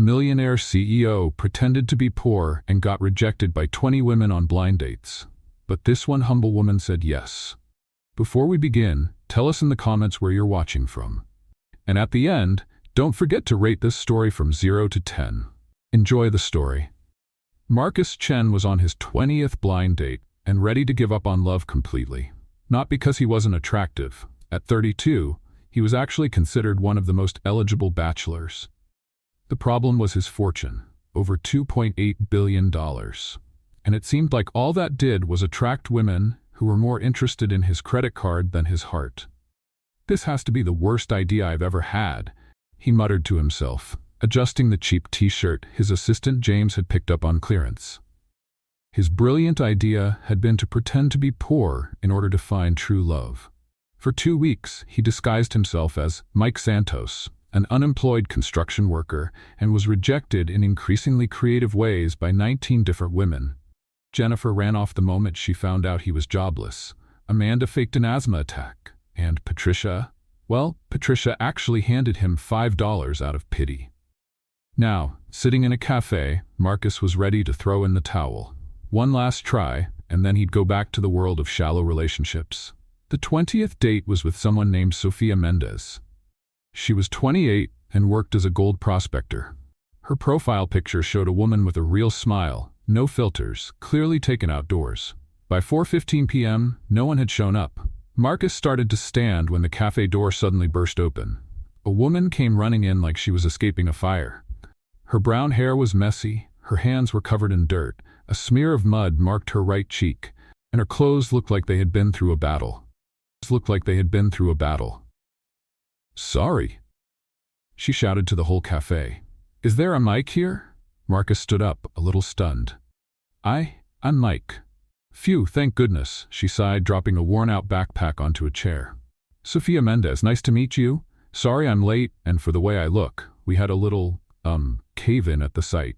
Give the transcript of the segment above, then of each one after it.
Millionaire CEO pretended to be poor and got rejected by 20 women on blind dates. But this one humble woman said yes. Before we begin, tell us in the comments where you're watching from. And at the end, don't forget to rate this story from 0 to 10. Enjoy the story. Marcus Chen was on his 20th blind date and ready to give up on love completely. Not because he wasn't attractive. At 32, he was actually considered one of the most eligible bachelors. The problem was his fortune, over $2.8 billion. And it seemed like all that did was attract women who were more interested in his credit card than his heart. This has to be the worst idea I've ever had, he muttered to himself, adjusting the cheap t-shirt his assistant James had picked up on clearance. His brilliant idea had been to pretend to be poor in order to find true love. For 2 weeks, he disguised himself as Mike Santos, an unemployed construction worker, and was rejected in increasingly creative ways by 19 different women. Jennifer ran off the moment she found out he was jobless. Amanda faked an asthma attack. And Patricia actually handed him $5 out of pity. Now, sitting in a cafe, Marcus was ready to throw in the towel. One last try, and then he'd go back to the world of shallow relationships. The 20th date was with someone named Sofia Mendez. She was 28 and worked as a gold prospector. Her profile picture showed a woman with a real smile, no filters, clearly taken outdoors. By 4:15 p.m., no one had shown up. Marcus started to stand when the cafe door suddenly burst open. A woman came running in like she was escaping a fire. Her brown hair was messy, her hands were covered in dirt, a smear of mud marked her right cheek, and her clothes looked like they had been through a battle. "Sorry," she shouted to the whole cafe. "Is there a Mike here?" Marcus stood up, a little stunned. I'm Mike." "Phew, thank goodness," she sighed, dropping a worn-out backpack onto a chair. "Sofia Mendez, nice to meet you. Sorry I'm late, and for the way I look. We had a little, cave-in at the site."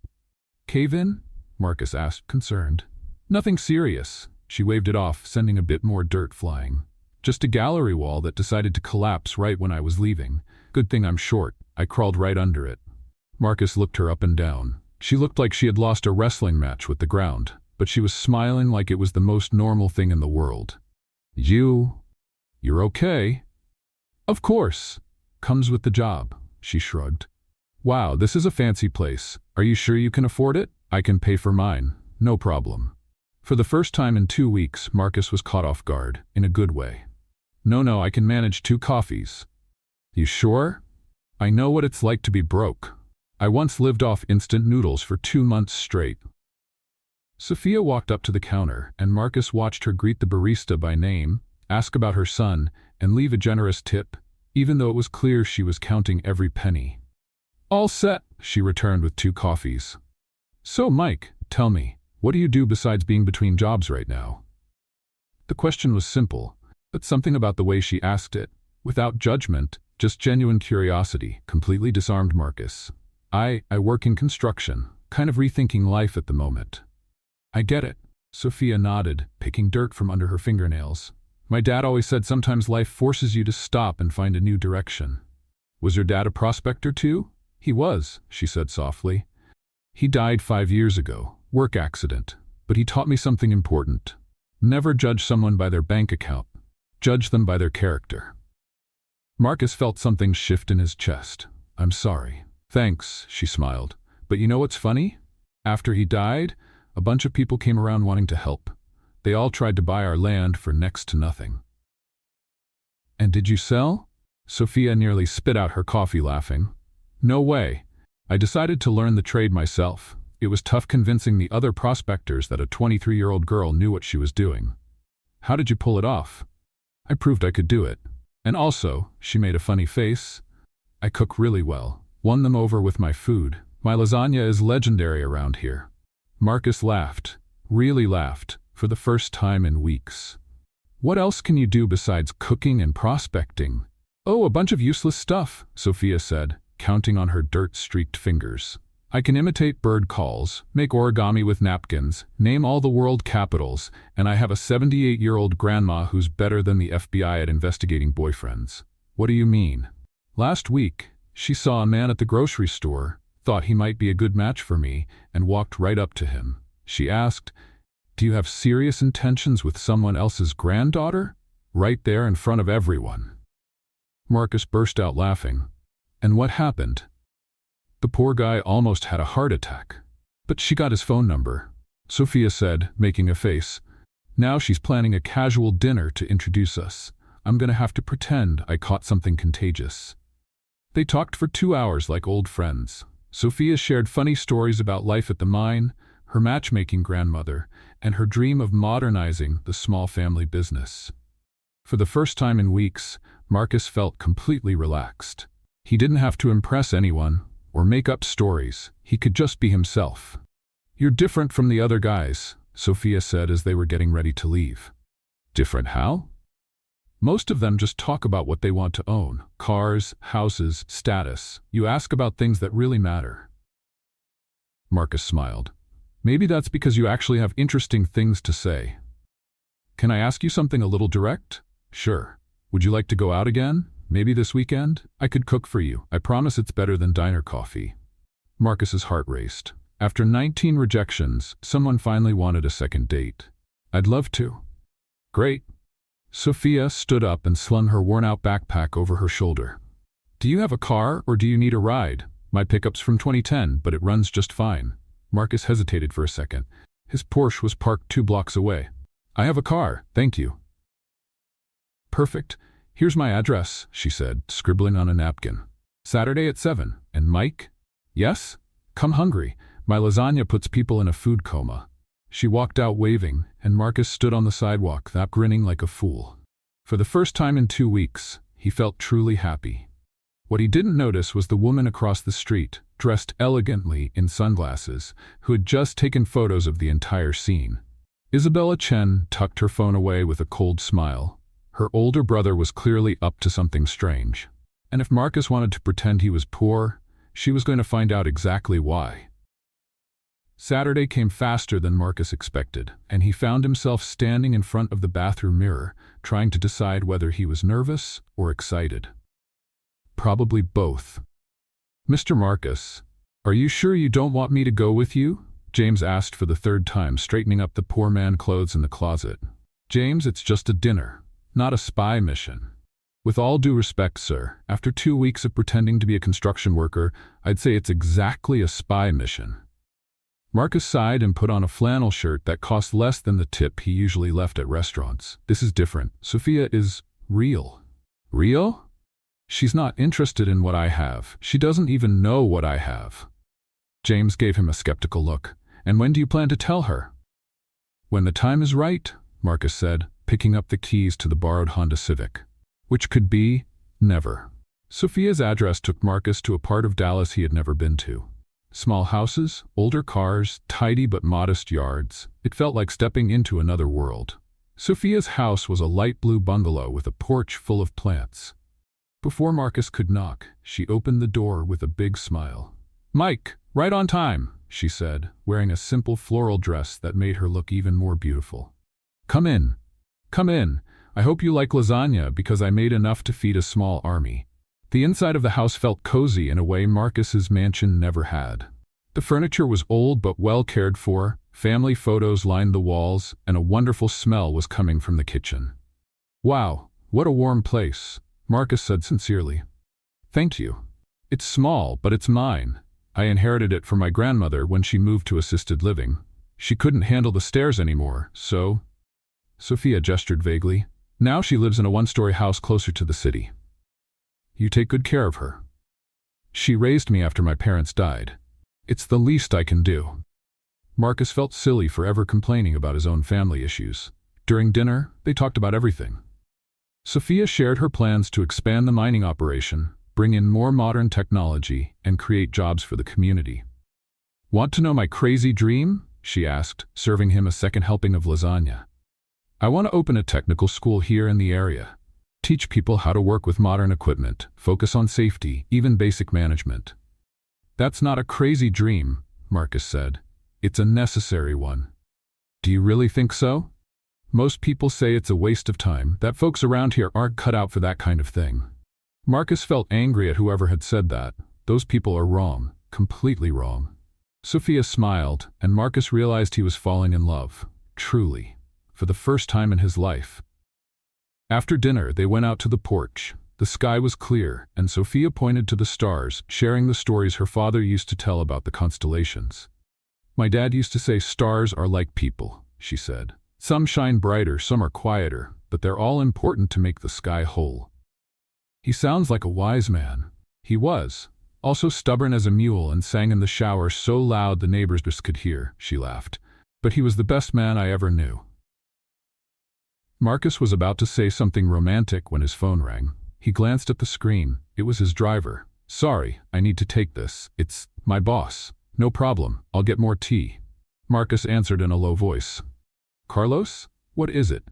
"Cave-in?" Marcus asked, concerned. "Nothing serious." She waved it off, sending a bit more dirt flying. "Just a gallery wall that decided to collapse right when I was leaving. Good thing I'm short. I crawled right under it." Marcus looked her up and down. She looked like she had lost a wrestling match with the ground, but she was smiling like it was the most normal thing in the world. You're okay?" "Of course. Comes with the job," she shrugged. "Wow, this is a fancy place. Are you sure you can afford it? I can pay for mine. No problem." For the first time in 2 weeks, Marcus was caught off guard, in a good way. No, I can manage 2 coffees." "You sure?" "I know what it's like to be broke. I once lived off instant noodles for 2 months straight." Sofia walked up to the counter, and Marcus watched her greet the barista by name, ask about her son, and leave a generous tip, even though it was clear she was counting every penny. "All set," she returned with 2 coffees. "So, Mike, tell me, what do you do besides being between jobs right now?" The question was simple, but something about the way she asked it, without judgment, just genuine curiosity, completely disarmed Marcus. I work in construction, kind of rethinking life at the moment." "I get it." Sofia nodded, picking dirt from under her fingernails. "My dad always said sometimes life forces you to stop and find a new direction." "Was your dad a prospector too?" "He was," she said softly. "He died 5 years ago, work accident, but he taught me something important. Never judge someone by their bank account. Judge them by their character." Marcus felt something shift in his chest. "I'm sorry." "Thanks," she smiled. "But you know what's funny? After he died, a bunch of people came around wanting to help. They all tried to buy our land for next to nothing." "And did you sell?" Sofia nearly spit out her coffee, laughing. "No way. I decided to learn the trade myself. It was tough convincing the other prospectors that a 23-year-old girl knew what she was doing." "How did you pull it off?" "I proved I could do it. And also," she made a funny face, "I cook really well. Won them over with my food. My lasagna is legendary around here." Marcus laughed, really laughed, for the first time in weeks. "What else can you do besides cooking and prospecting?" "Oh, a bunch of useless stuff," Sofia said, counting on her dirt-streaked fingers. "I can imitate bird calls, make origami with napkins, name all the world capitals, and I have a 78-year-old grandma who's better than the FBI at investigating boyfriends." "What do you mean?" "Last week, she saw a man at the grocery store, thought he might be a good match for me and walked right up to him. She asked, "Do you have serious intentions with someone else's granddaughter?" Right there in front of everyone. Marcus burst out laughing. And what happened? The poor guy almost had a heart attack. But she got his phone number. Sophia said, making a face. "Now she's planning a casual dinner to introduce us. I'm gonna have to pretend I caught something contagious." They talked for 2 hours like old friends. Sophia shared funny stories about life at the mine, her matchmaking grandmother, and her dream of modernizing the small family business. For the first time in weeks, Marcus felt completely relaxed. He didn't have to impress anyone or make up stories. He could just be himself. "You're different from the other guys," Sophia said as they were getting ready to leave. "Different how?" "Most of them just talk about what they want to own. Cars, houses, status. You ask about things that really matter." Marcus smiled. "Maybe that's because you actually have interesting things to say." "Can I ask you something a little direct?" "Sure. Would you like to go out again? Maybe this weekend? I could cook for you. I promise it's better than diner coffee." Marcus's heart raced. After 19 rejections, someone finally wanted a second date. "I'd love to." "Great." Sophia stood up and slung her worn-out backpack over her shoulder. "Do you have a car or do you need a ride? My pickup's from 2010, but it runs just fine." Marcus hesitated for a second. His Porsche was parked 2 blocks away. "I have a car, thank you." "Perfect. Here's my address," she said, scribbling on a napkin. "Saturday at 7. And Mike?" "Yes? Come hungry. My lasagna puts people in a food coma." She walked out waving, and Marcus stood on the sidewalk, grinning like a fool. For the first time in 2 weeks, he felt truly happy. What he didn't notice was the woman across the street, dressed elegantly in sunglasses, who had just taken photos of the entire scene. Isabella Chen tucked her phone away with a cold smile. Her older brother was clearly up to something strange. And if Marcus wanted to pretend he was poor, she was going to find out exactly why. Saturday came faster than Marcus expected, and he found himself standing in front of the bathroom mirror, trying to decide whether he was nervous or excited. Probably both. "Mr. Marcus, are you sure you don't want me to go with you?" James asked for the 3rd time, straightening up the poor man clothes in the closet. "James, it's just a dinner, not a spy mission." "With all due respect, sir, after 2 weeks of pretending to be a construction worker, I'd say it's exactly a spy mission." Marcus sighed and put on a flannel shirt that cost less than the tip he usually left at restaurants. "This is different. Sophia is real." "Real?" "She's not interested in what I have. She doesn't even know what I have." James gave him a skeptical look. "And when do you plan to tell her?" "When the time is right," Marcus said, picking up the keys to the borrowed Honda Civic. Which could be never. Sophia's address took Marcus to a part of Dallas he had never been to. Small houses, older cars, tidy but modest yards. It felt like stepping into another world. Sophia's house was a light blue bungalow with a porch full of plants. Before Marcus could knock, she opened the door with a big smile. "Mike, right on time," she said, wearing a simple floral dress that made her look even more beautiful. "Come in. Come in. I hope you like lasagna because I made enough to feed a small army." The inside of the house felt cozy in a way Marcus's mansion never had. The furniture was old but well cared for, family photos lined the walls, and a wonderful smell was coming from the kitchen. "Wow, what a warm place," Marcus said sincerely. "Thank you. It's small, but it's mine. I inherited it from my grandmother when she moved to assisted living. She couldn't handle the stairs anymore, so—" Sophia gestured vaguely. "Now she lives in a 1-story house closer to the city. You take good care of her. She raised me after my parents died. It's the least I can do." Marcus felt silly for ever complaining about his own family issues. During dinner, they talked about everything. Sophia shared her plans to expand the mining operation, bring in more modern technology, and create jobs for the community. "Want to know my crazy dream?" she asked, serving him a second helping of lasagna. "I want to open a technical school here in the area. Teach people how to work with modern equipment, focus on safety, even basic management." "That's not a crazy dream," Marcus said. "It's a necessary one." "Do you really think so?" "Most people say it's a waste of time, that folks around here aren't cut out for that kind of thing." Marcus felt angry at whoever had said that. Those people are wrong. completely wrong. Sophia smiled, and Marcus realized he was falling in love, truly, for the first time in his life. After dinner, they went out to the porch. The sky was clear, and Sophia pointed to the stars, sharing the stories her father used to tell about the constellations. "My dad used to say stars are like people," she said. "Some shine brighter, some are quieter, but they're all important to make the sky whole." "He sounds like a wise man." He was. Also stubborn as a mule and sang in the shower so loud the neighbors could hear, she laughed. "But he was the best man I ever knew." Marcus was about to say something romantic when his phone rang. He glanced at the screen. It was his driver. "Sorry, I need to take this. It's my boss." "No problem, I'll get more tea." Marcus answered in a low voice. "Carlos? What is it?"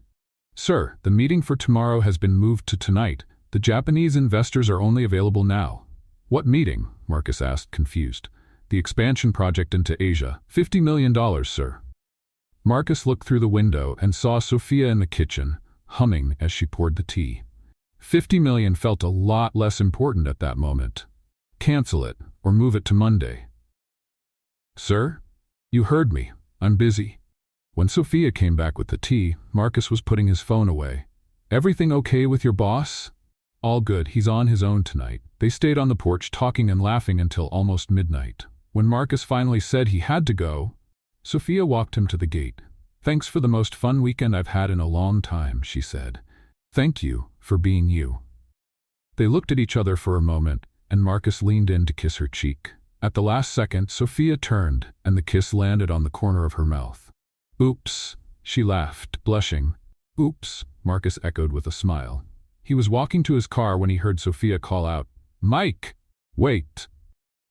"Sir, the meeting for tomorrow has been moved to tonight. The Japanese investors are only available now." "What meeting?" Marcus asked, confused. "The expansion project into Asia. $50 million, sir." Marcus looked through the window and saw Sophia in the kitchen, humming as she poured the tea. 50 million felt a lot less important at that moment. "Cancel it, or move it to Monday." "Sir? You heard me. I'm busy." When Sophia came back with the tea, Marcus was putting his phone away. "Everything okay with your boss?" "All good, he's on his own tonight." They stayed on the porch talking and laughing until almost midnight. When Marcus finally said he had to go, Sophia walked him to the gate. "Thanks for the most fun weekend I've had in a long time," she said. "Thank you for being you." They looked at each other for a moment, and Marcus leaned in to kiss her cheek. At the last second, Sophia turned, and the kiss landed on the corner of her mouth. "Oops," she laughed, blushing. "Oops," Marcus echoed with a smile. He was walking to his car when he heard Sophia call out, "Mike! Wait!"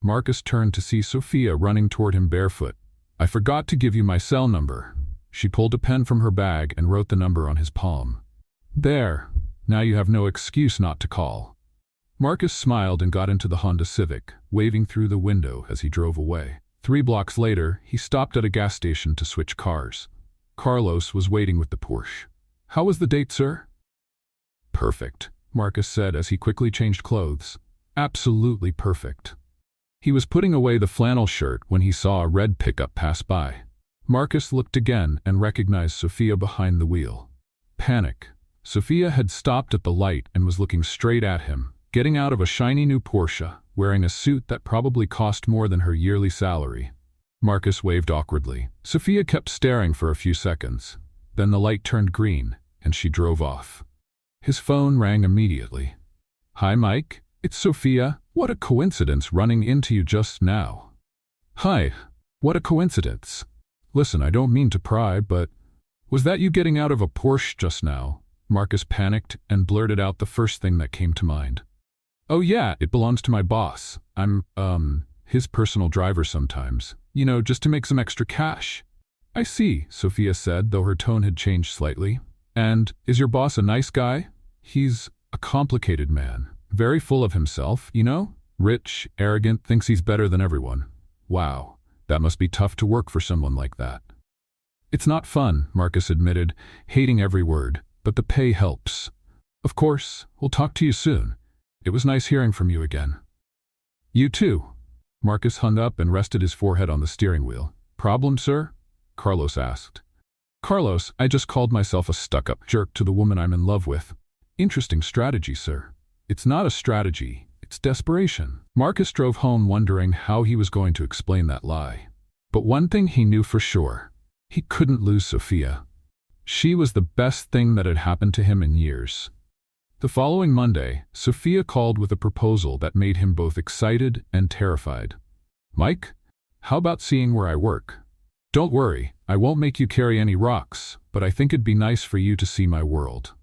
Marcus turned to see Sophia running toward him barefoot. "I forgot to give you my cell number." She pulled a pen from her bag and wrote the number on his palm. "There. Now you have no excuse not to call." Marcus smiled and got into the Honda Civic, waving through the window as he drove away. 3 blocks later, he stopped at a gas station to switch cars. Carlos was waiting with the Porsche. "How was the date, sir?" "Perfect," Marcus said as he quickly changed clothes. "Absolutely perfect." He was putting away the flannel shirt when he saw a red pickup pass by. Marcus looked again and recognized Sophia behind the wheel. Panic. Sophia had stopped at the light and was looking straight at him, getting out of a shiny new Porsche, wearing a suit that probably cost more than her yearly salary. Marcus waved awkwardly. Sophia kept staring for a few seconds. Then the light turned green, and she drove off. His phone rang immediately. "Hi, Mike. It's Sophia. What a coincidence running into you just now." "Hi. What a coincidence. Listen, I don't mean to pry, but was that you getting out of a Porsche just now?" Marcus panicked and blurted out the first thing that came to mind. "Oh yeah, it belongs to my boss. I'm, his personal driver sometimes. You know, just to make some extra cash." "I see," Sophia said, though her tone had changed slightly. "And is your boss a nice guy?" "He's a complicated man. Very full of himself, you know? Rich, arrogant, thinks he's better than everyone." "Wow, that must be tough to work for someone like that." "It's not fun," Marcus admitted, hating every word, "but the pay helps." "Of course, we'll talk to you soon. It was nice hearing from you again." "You too." Marcus hung up and rested his forehead on the steering wheel. "Problem, sir?" Carlos asked. "Carlos, I just called myself a stuck-up jerk to the woman I'm in love with." "Interesting strategy, sir." "It's not a strategy, it's desperation." Marcus drove home wondering how he was going to explain that lie. But one thing he knew for sure. He couldn't lose Sophia. She was the best thing that had happened to him in years. The following Monday, Sophia called with a proposal that made him both excited and terrified. "Mike, how about seeing where I work? Don't worry, I won't make you carry any rocks, but I think it'd be nice for you to see my world."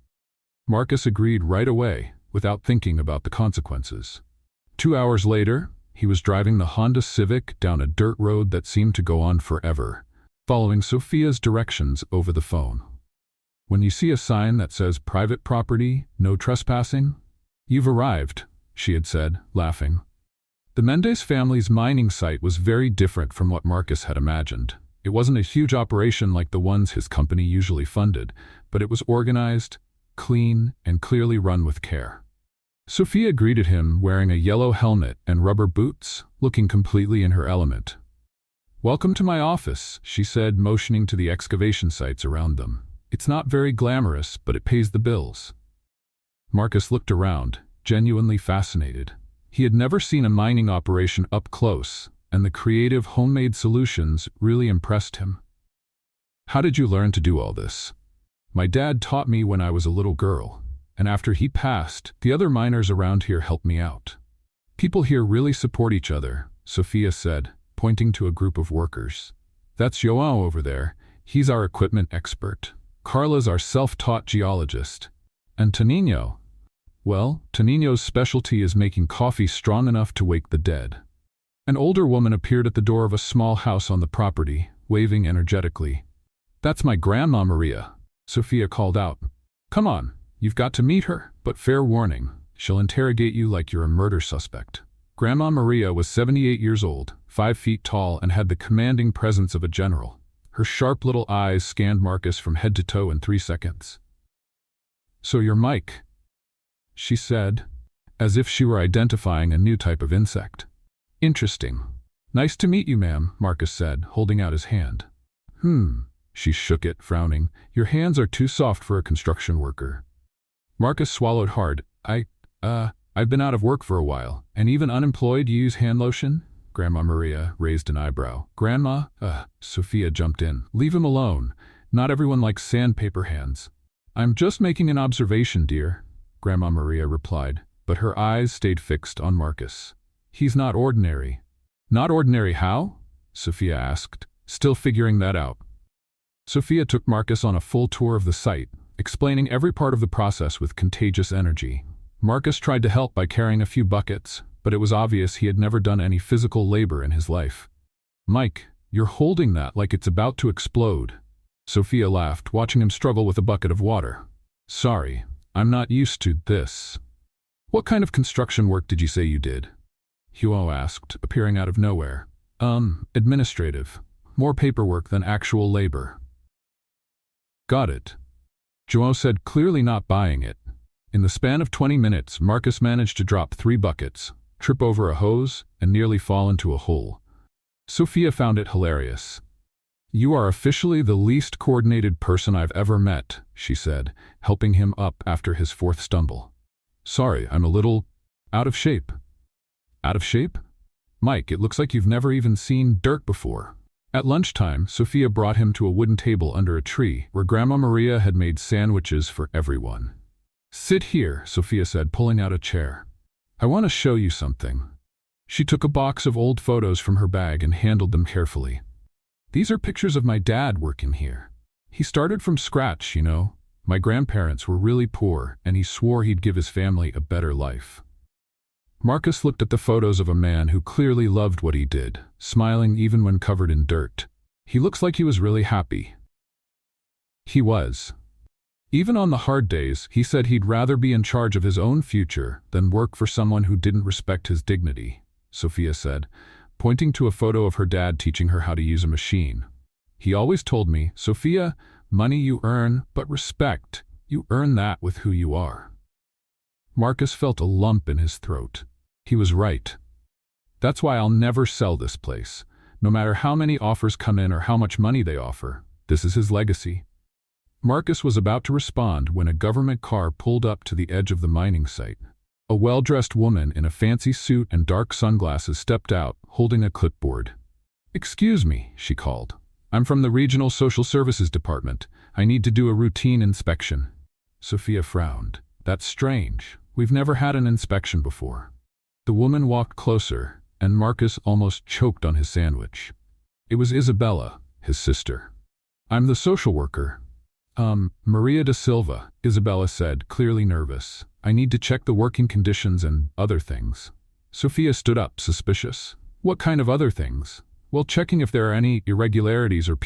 Marcus agreed right away, without thinking about the consequences. 2 hours later, he was driving the Honda Civic down a dirt road that seemed to go on forever, following Sophia's directions over the phone. When you see a sign that says private property, no trespassing, you've arrived, she had said, laughing. The Mendes family's mining site was very different from what Marcus had imagined. It wasn't a huge operation like the ones his company usually funded, but it was organized, clean, and clearly run with care. Sophia greeted him wearing a yellow helmet and rubber boots, looking completely in her element. "Welcome to my office," she said, motioning to the excavation sites around them. "It's not very glamorous, but it pays the bills." Marcus looked around, genuinely fascinated. He had never seen a mining operation up close, and the creative homemade solutions really impressed him. "How did you learn to do all this?" "My dad taught me when I was a little girl, and after he passed, the other miners around here helped me out." "People here really support each other," Sophia said, pointing to a group of workers. "That's João over there. He's our equipment expert. Carla's our self-taught geologist. And Toninho? Well, Toninho's specialty is making coffee strong enough to wake the dead." An older woman appeared at the door of a small house on the property, waving energetically. "That's my Grandma Maria," Sophia called out. "Come on, you've got to meet her, but fair warning, she'll interrogate you like you're a murder suspect." Grandma Maria was 78 years old, 5 feet tall, and had the commanding presence of a general. Her sharp little eyes scanned Marcus from head to toe in 3 seconds. "So you're Mike," she said, as if she were identifying a new type of insect. "Interesting. Nice to meet you, ma'am," Marcus said, holding out his hand. She shook it, frowning. "Your hands are too soft for a construction worker." Marcus swallowed hard. I've been out of work for a while, and even unemployed you use hand lotion?" Grandma Maria raised an eyebrow. "Grandma?" Sophia jumped in. "Leave him alone. Not everyone likes sandpaper hands." "I'm just making an observation, dear," Grandma Maria replied, but her eyes stayed fixed on Marcus. "He's not ordinary." "Not ordinary how?" Sophia asked, still figuring that out. Sophia took Marcus on a full tour of the site, explaining every part of the process with contagious energy. Marcus tried to help by carrying a few buckets, but it was obvious he had never done any physical labor in his life. "Mike, you're holding that like it's about to explode." Sophia laughed, watching him struggle with a bucket of water. "Sorry, I'm not used to this." "What kind of construction work did you say you did?" João asked, appearing out of nowhere. Administrative. More paperwork than actual labor." "Got it," João said, clearly not buying it. In the span of 20 minutes, Marcus managed to drop 3 buckets, trip over a hose, and nearly fall into a hole. Sophia found it hilarious. "You are officially the least coordinated person I've ever met," she said, helping him up after his 4th stumble. "Sorry, I'm a little out of shape." "Out of shape? Mike, it looks like you've never even seen dirt before." At lunchtime, Sophia brought him to a wooden table under a tree where Grandma Maria had made sandwiches for everyone. "Sit here," Sophia said, pulling out a chair. "I want to show you something." She took a box of old photos from her bag and handled them carefully. "These are pictures of my dad working here. He started from scratch, you know. My grandparents were really poor, and he swore he'd give his family a better life." Marcus looked at the photos of a man who clearly loved what he did, smiling even when covered in dirt. "He looks like he was really happy." He was. Even on the hard days, he said he'd rather be in charge of his own future than work for someone who didn't respect his dignity, Sophia said, pointing to a photo of her dad teaching her how to use a machine. "He always told me, Sophia, money you earn, but respect, you earn that with who you are." Marcus felt a lump in his throat. He was right. "That's why I'll never sell this place, no matter how many offers come in or how much money they offer. This is his legacy." Marcus was about to respond when a government car pulled up to the edge of the mining site. A well-dressed woman in a fancy suit and dark sunglasses stepped out, holding a clipboard. "Excuse me," she called. "I'm from the Regional Social Services Department. I need to do a routine inspection." Sophia frowned. "That's strange. We've never had an inspection before." The woman walked closer, and Marcus almost choked on his sandwich. It was Isabella, his sister. "I'm the social worker." Maria da Silva," Isabella said, clearly nervous. "I need to check the working conditions and other things." Sophia stood up, suspicious. "What kind of other things?" "Well, checking if there are any irregularities or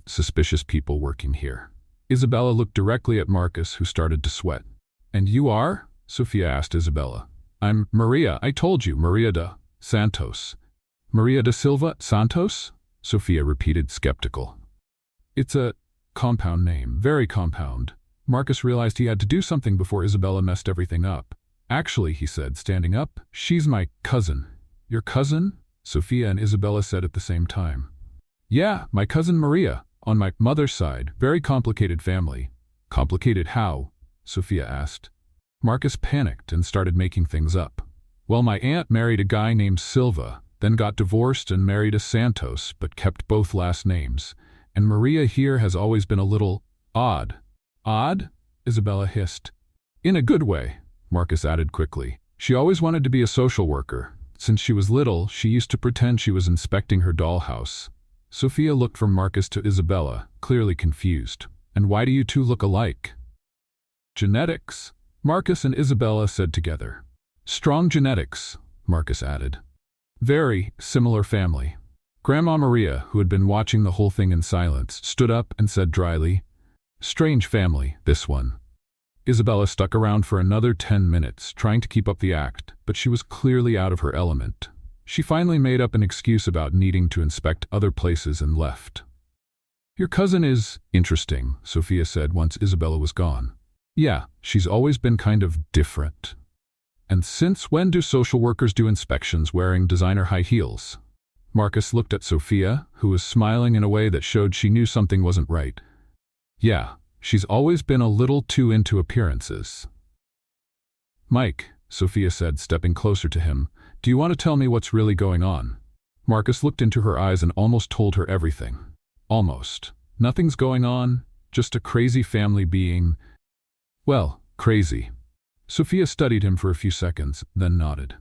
suspicious people working here." Isabella looked directly at Marcus, who started to sweat. "And you are?" Sophia asked Isabella. "I'm Maria, I told you, Maria da Santos." "Maria da Silva Santos?" Sophia repeated, skeptical. "It's a compound name, very compound." Marcus realized he had to do something before Isabella messed everything up. Actually, he said, standing up, she's my cousin. Your cousin? Sophia and Isabella said at the same time. Yeah, my cousin Maria, on my mother's side. Very complicated family. Complicated how? Sophia asked. Marcus panicked and started making things up. Well, my aunt married a guy named Silva, then got divorced and married a Santos, but kept both last names. And Maria here has always been a little odd. Odd? Isabella hissed. In a good way, Marcus added quickly. She always wanted to be a social worker. Since she was little, she used to pretend she was inspecting her dollhouse. Sophia looked from Marcus to Isabella, clearly confused. And why do you two look alike? Genetics, Marcus and Isabella said together. Strong genetics, Marcus added. Very similar family. Grandma Maria, who had been watching the whole thing in silence, stood up and said dryly, Strange family, this one. Isabella stuck around for another 10 minutes, trying to keep up the act, but she was clearly out of her element. She finally made up an excuse about needing to inspect other places and left. Your cousin is interesting, Sophia said once Isabella was gone. Yeah, she's always been kind of different. And since when do social workers do inspections wearing designer high heels? Marcus looked at Sophia, who was smiling in a way that showed she knew something wasn't right. Yeah, she's always been a little too into appearances. Mike, Sophia said, stepping closer to him, do you want to tell me what's really going on? Marcus looked into her eyes and almost told her everything. Almost. Nothing's going on, just a crazy family being, well, crazy. Sophia studied him for a few seconds, then nodded.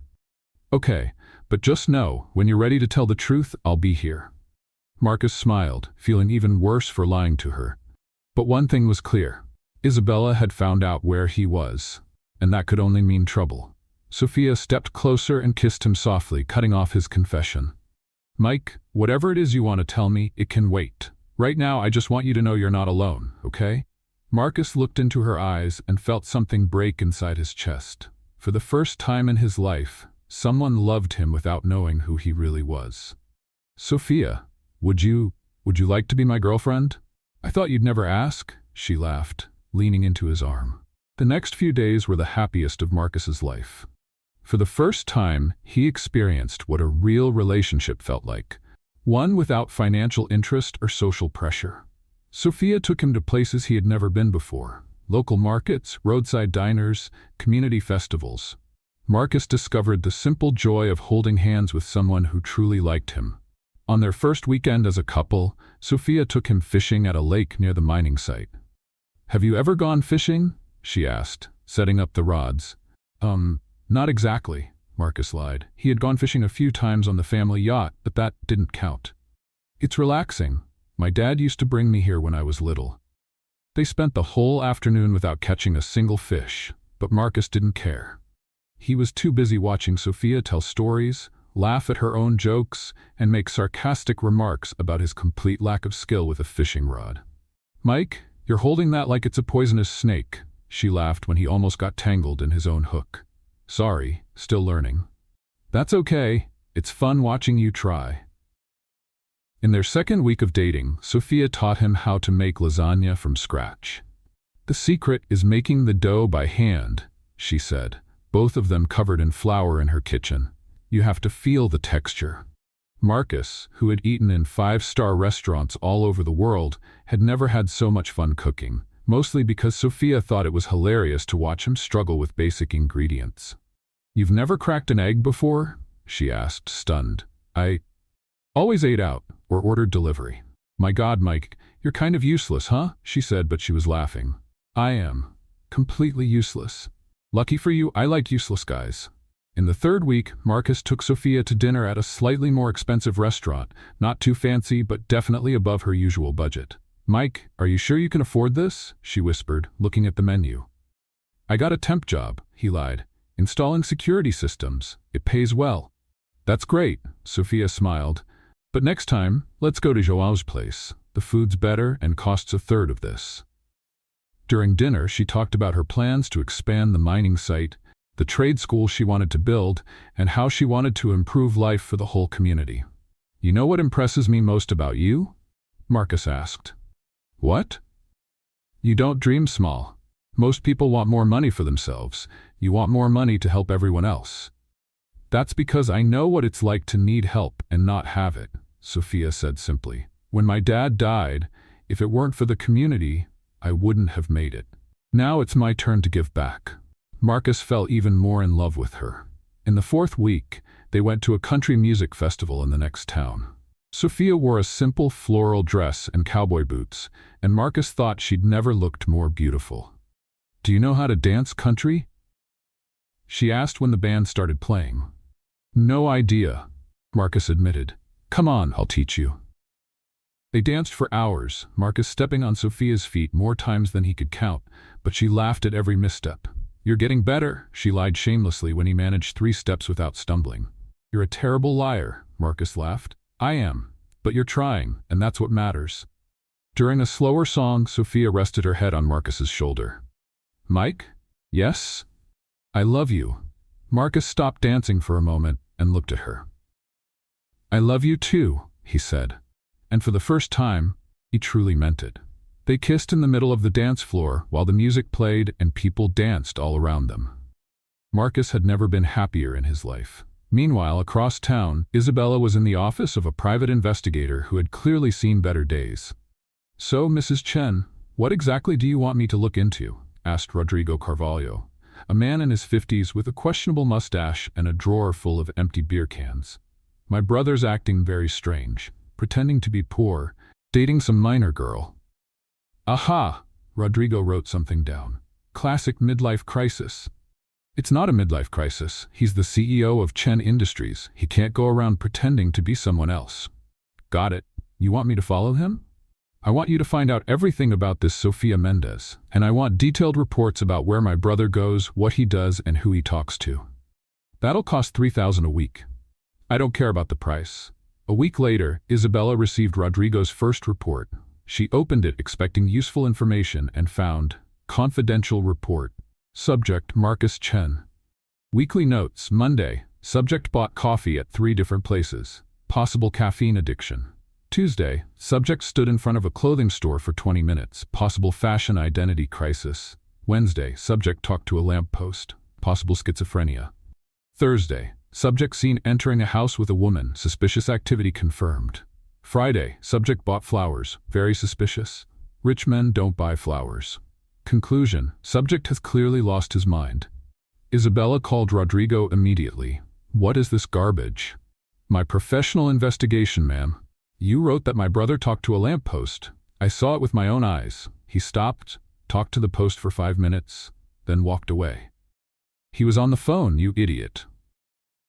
Okay, but just know, when you're ready to tell the truth, I'll be here. Marcus smiled, feeling even worse for lying to her. But one thing was clear. Isabella had found out where he was, and that could only mean trouble. Sophia stepped closer and kissed him softly, cutting off his confession. Mike, whatever it is you want to tell me, it can wait. Right now, I just want you to know you're not alone, okay? Marcus looked into her eyes and felt something break inside his chest. For the first time in his life, someone loved him without knowing who he really was. Sophia, would you like to be my girlfriend? I thought you'd never ask, she laughed, leaning into his arm. The next few days were the happiest of Marcus's life. For the first time, he experienced what a real relationship felt like, one without financial interest or social pressure. Sophia took him to places he had never been before, local markets, roadside diners, community festivals. Marcus discovered the simple joy of holding hands with someone who truly liked him. On their first weekend as a couple, Sophia took him fishing at a lake near the mining site. Have you ever gone fishing? She asked, setting up the rods. Not exactly, Marcus lied. He had gone fishing a few times on the family yacht, but that didn't count. It's relaxing. My dad used to bring me here when I was little. They spent the whole afternoon without catching a single fish, but Marcus didn't care. He was too busy watching Sophia tell stories, laugh at her own jokes, and make sarcastic remarks about his complete lack of skill with a fishing rod. Mike, you're holding that like it's a poisonous snake, she laughed when he almost got tangled in his own hook. Sorry, still learning. That's okay, it's fun watching you try. In their second week of dating, Sophia taught him how to make lasagna from scratch. The secret is making the dough by hand, she said, both of them covered in flour in her kitchen. You have to feel the texture. Marcus, who had eaten in 5-star restaurants all over the world, had never had so much fun cooking, mostly because Sophia thought it was hilarious to watch him struggle with basic ingredients. You've never cracked an egg before? She asked, stunned. I always ate out or ordered delivery. My God, Mike, you're kind of useless, huh? She said, but she was laughing. I am. Completely useless. Lucky for you, I like useless guys. In the third week, Marcus took Sophia to dinner at a slightly more expensive restaurant, not too fancy, but definitely above her usual budget. Mike, are you sure you can afford this? She whispered, looking at the menu. I got a temp job, he lied. Installing security systems. It pays well. That's great, Sophia smiled. But next time, let's go to Joao's place. The food's better and costs a third of this. During dinner, she talked about her plans to expand the mining site, the trade school she wanted to build, and how she wanted to improve life for the whole community. You know what impresses me most about you? Marcus asked. What? You don't dream small. Most people want more money for themselves. You want more money to help everyone else. That's because I know what it's like to need help and not have it, Sophia said simply. When my dad died, if it weren't for the community, I wouldn't have made it. Now it's my turn to give back. Marcus fell even more in love with her. In the 4th week, they went to a country music festival in the next town. Sophia wore a simple floral dress and cowboy boots, and Marcus thought she'd never looked more beautiful. "Do you know how to dance country?" she asked when the band started playing. "No idea," Marcus admitted. "Come on, I'll teach you." They danced for hours, Marcus stepping on Sophia's feet more times than he could count, but she laughed at every misstep. "You're getting better," she lied shamelessly when he managed 3 steps without stumbling. "You're a terrible liar," Marcus laughed. "I am, but you're trying, and that's what matters." During a slower song, Sophia rested her head on Marcus's shoulder. "Mike? Yes? I love you." Marcus stopped dancing for a moment and looked at her. "I love you too," he said. And for the first time, he truly meant it. They kissed in the middle of the dance floor while the music played and people danced all around them. Marcus had never been happier in his life. Meanwhile, across town, Isabella was in the office of a private investigator who had clearly seen better days. "So, Mrs. Chen, what exactly do you want me to look into?" asked Rodrigo Carvalho, a man in his 50s with a questionable mustache and a drawer full of empty beer cans. "My brother's acting very strange, pretending to be poor, dating some minor girl." "Aha!" Rodrigo wrote something down. "Classic midlife crisis." "It's not a midlife crisis. He's the CEO of Chen Industries. He can't go around pretending to be someone else." "Got it. You want me to follow him?" "I want you to find out everything about this Sofia Mendez, and I want detailed reports about where my brother goes, what he does, and who he talks to. That'll cost $3,000 a week." "I don't care about the price." A week later, Isabella received Rodrigo's first report. She opened it expecting useful information and found, "Confidential report. Subject Marcus Chen. Weekly notes, Monday, subject bought coffee at 3 different places. Possible caffeine addiction. Tuesday, subject stood in front of a clothing store for 20 minutes. Possible fashion identity crisis. Wednesday, subject talked to a lamppost. Possible schizophrenia. Thursday, subject seen entering a house with a woman. Suspicious activity confirmed. Friday, subject bought flowers. Very suspicious. Rich men don't buy flowers. Conclusion, subject has clearly lost his mind. Isabella called Rodrigo immediately. "What is this garbage?" "My professional investigation, ma'am. You wrote that my brother talked to a lamppost. I saw it with my own eyes. He stopped, talked to the post for 5 minutes, then walked away." "He was on the phone, you idiot."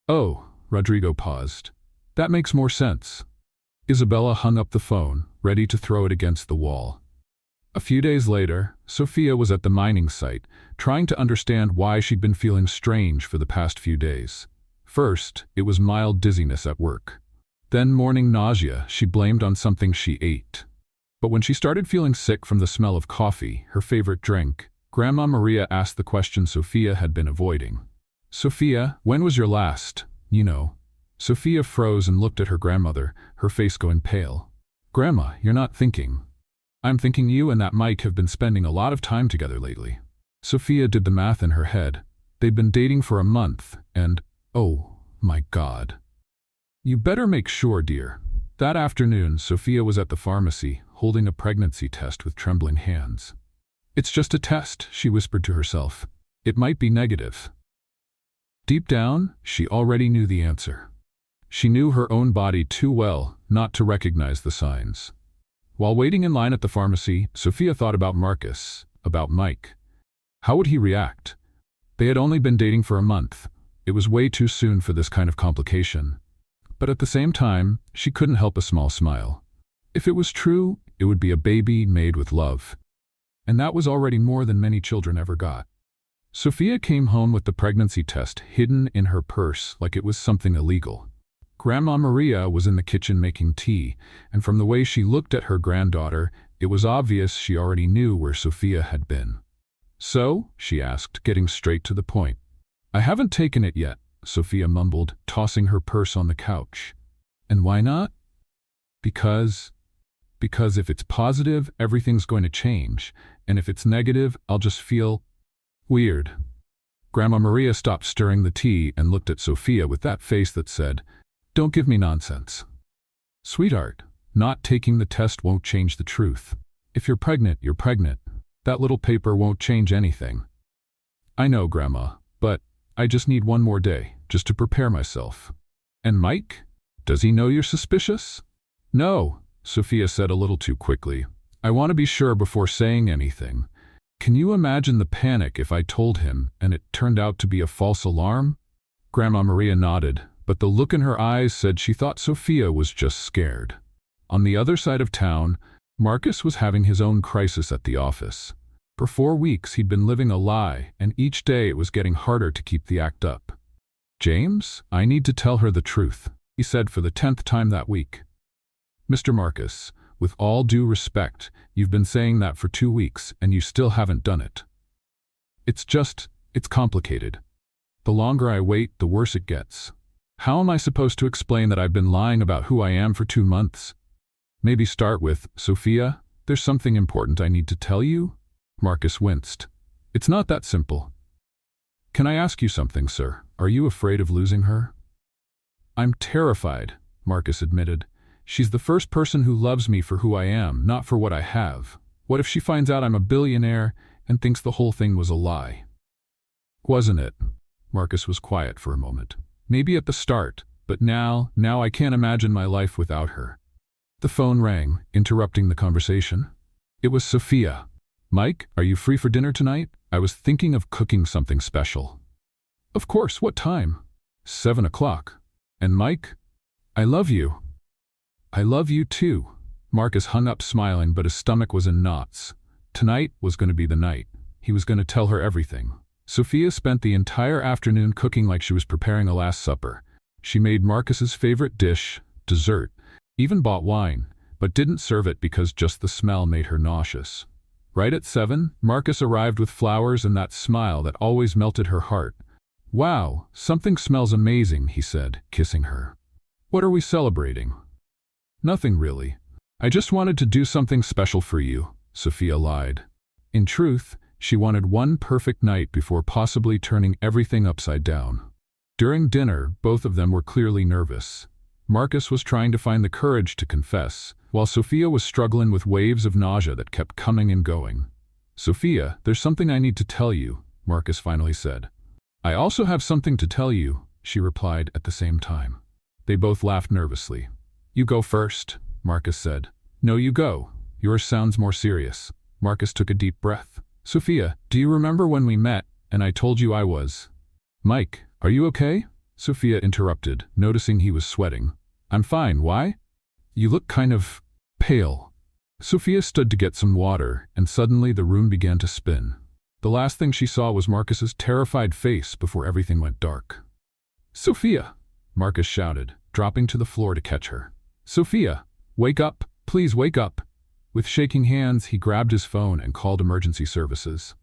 "Oh," Rodrigo paused. "That makes more sense." Isabella hung up the phone, ready to throw it against the wall. A few days later, Sophia was at the mining site, trying to understand why she'd been feeling strange for the past few days. First, it was mild dizziness at work. Then morning nausea she blamed on something she ate. But when she started feeling sick from the smell of coffee, her favorite drink, Grandma Maria asked the question Sophia had been avoiding. "Sophia, when was your last, Sophia froze and looked at her grandmother, her face going pale. "Grandma, you're not thinking." "I'm thinking you and that Mike have been spending a lot of time together lately." Sophia did the math in her head. They'd been dating for a month, and, oh, my God. "You better make sure, dear." That afternoon, Sophia was at the pharmacy, holding a pregnancy test with trembling hands. "It's just a test," she whispered to herself. "It might be negative." Deep down, she already knew the answer. She knew her own body too well not to recognize the signs. While waiting in line at the pharmacy, Sophia thought about Marcus, about Mike. How would he react? They had only been dating for a month. It was way too soon for this kind of complication. But at the same time, she couldn't help a small smile. If it was true, it would be a baby made with love. And that was already more than many children ever got. Sophia came home with the pregnancy test hidden in her purse like it was something illegal. Grandma Maria was in the kitchen making tea, and from the way she looked at her granddaughter, it was obvious she already knew where Sophia had been. "So?" she asked, getting straight to the point. "I haven't taken it yet," Sophia mumbled, tossing her purse on the couch. "And why not?" Because if it's positive, everything's going to change, and if it's negative, I'll just feel weird. Grandma Maria stopped stirring the tea and looked at Sophia with that face that said, "Don't give me nonsense." "Sweetheart, not taking the test won't change the truth. If you're pregnant, you're pregnant. That little paper won't change anything." "I know, Grandma, but I just need one more day, just to prepare myself." "And Mike? Does he know you're suspicious?" "No," Sophia said a little too quickly. "I want to be sure before saying anything. Can you imagine the panic if I told him and it turned out to be a false alarm?" Grandma Maria nodded, but the look in her eyes said she thought Sophia was just scared. On the other side of town, Marcus was having his own crisis at the office. For 4 weeks he'd been living a lie, and each day it was getting harder to keep the act up. "James, I need to tell her the truth," he said for the 10th time that week. "Mr. Marcus, with all due respect, you've been saying that for 2 weeks and you still haven't done it. It's complicated. The longer I wait, the worse it gets. How am I supposed to explain that I've been lying about who I am for 2 months? Maybe start with, Sophia, there's something important I need to tell you?" Marcus winced. "It's not that simple." "Can I ask you something, sir? Are you afraid of losing her?" "I'm terrified," Marcus admitted. "She's the first person who loves me for who I am, not for what I have. What if she finds out I'm a billionaire and thinks the whole thing was a lie?" "Wasn't it?" Marcus was quiet for a moment. "Maybe at the start, but now I can't imagine my life without her." The phone rang, interrupting the conversation. It was Sophia. "Mike, are you free for dinner tonight? I was thinking of cooking something special." "Of course, what time?" 7 o'clock. "And Mike? I love you." "I love you too." Marcus hung up smiling, but his stomach was in knots. Tonight was going to be the night. He was going to tell her everything. Sophia spent the entire afternoon cooking like she was preparing a Last Supper. She made Marcus's favorite dish, dessert, even bought wine, but didn't serve it because just the smell made her nauseous. Right at 7, Marcus arrived with flowers and that smile that always melted her heart. "Wow, something smells amazing," he said, kissing her. "What are we celebrating?" "Nothing really. I just wanted to do something special for you," Sophia lied. In truth, she wanted one perfect night before possibly turning everything upside down. During dinner, both of them were clearly nervous. Marcus was trying to find the courage to confess, while Sophia was struggling with waves of nausea that kept coming and going. "Sophia, there's something I need to tell you," Marcus finally said. "I also have something to tell you," she replied at the same time. They both laughed nervously. "You go first," Marcus said. "No, you go. Yours sounds more serious." Marcus took a deep breath. "Sophia, do you remember when we met and I told you I was—" "Mike, are you okay?" Sophia interrupted, noticing he was sweating. "I'm fine, why? You look kind of pale." Sophia stood to get some water, and suddenly the room began to spin. The last thing she saw was Marcus's terrified face before everything went dark. "Sophia!" Marcus shouted, dropping to the floor to catch her. "Sophia, wake up! Please wake up!" With shaking hands, he grabbed his phone and called emergency services.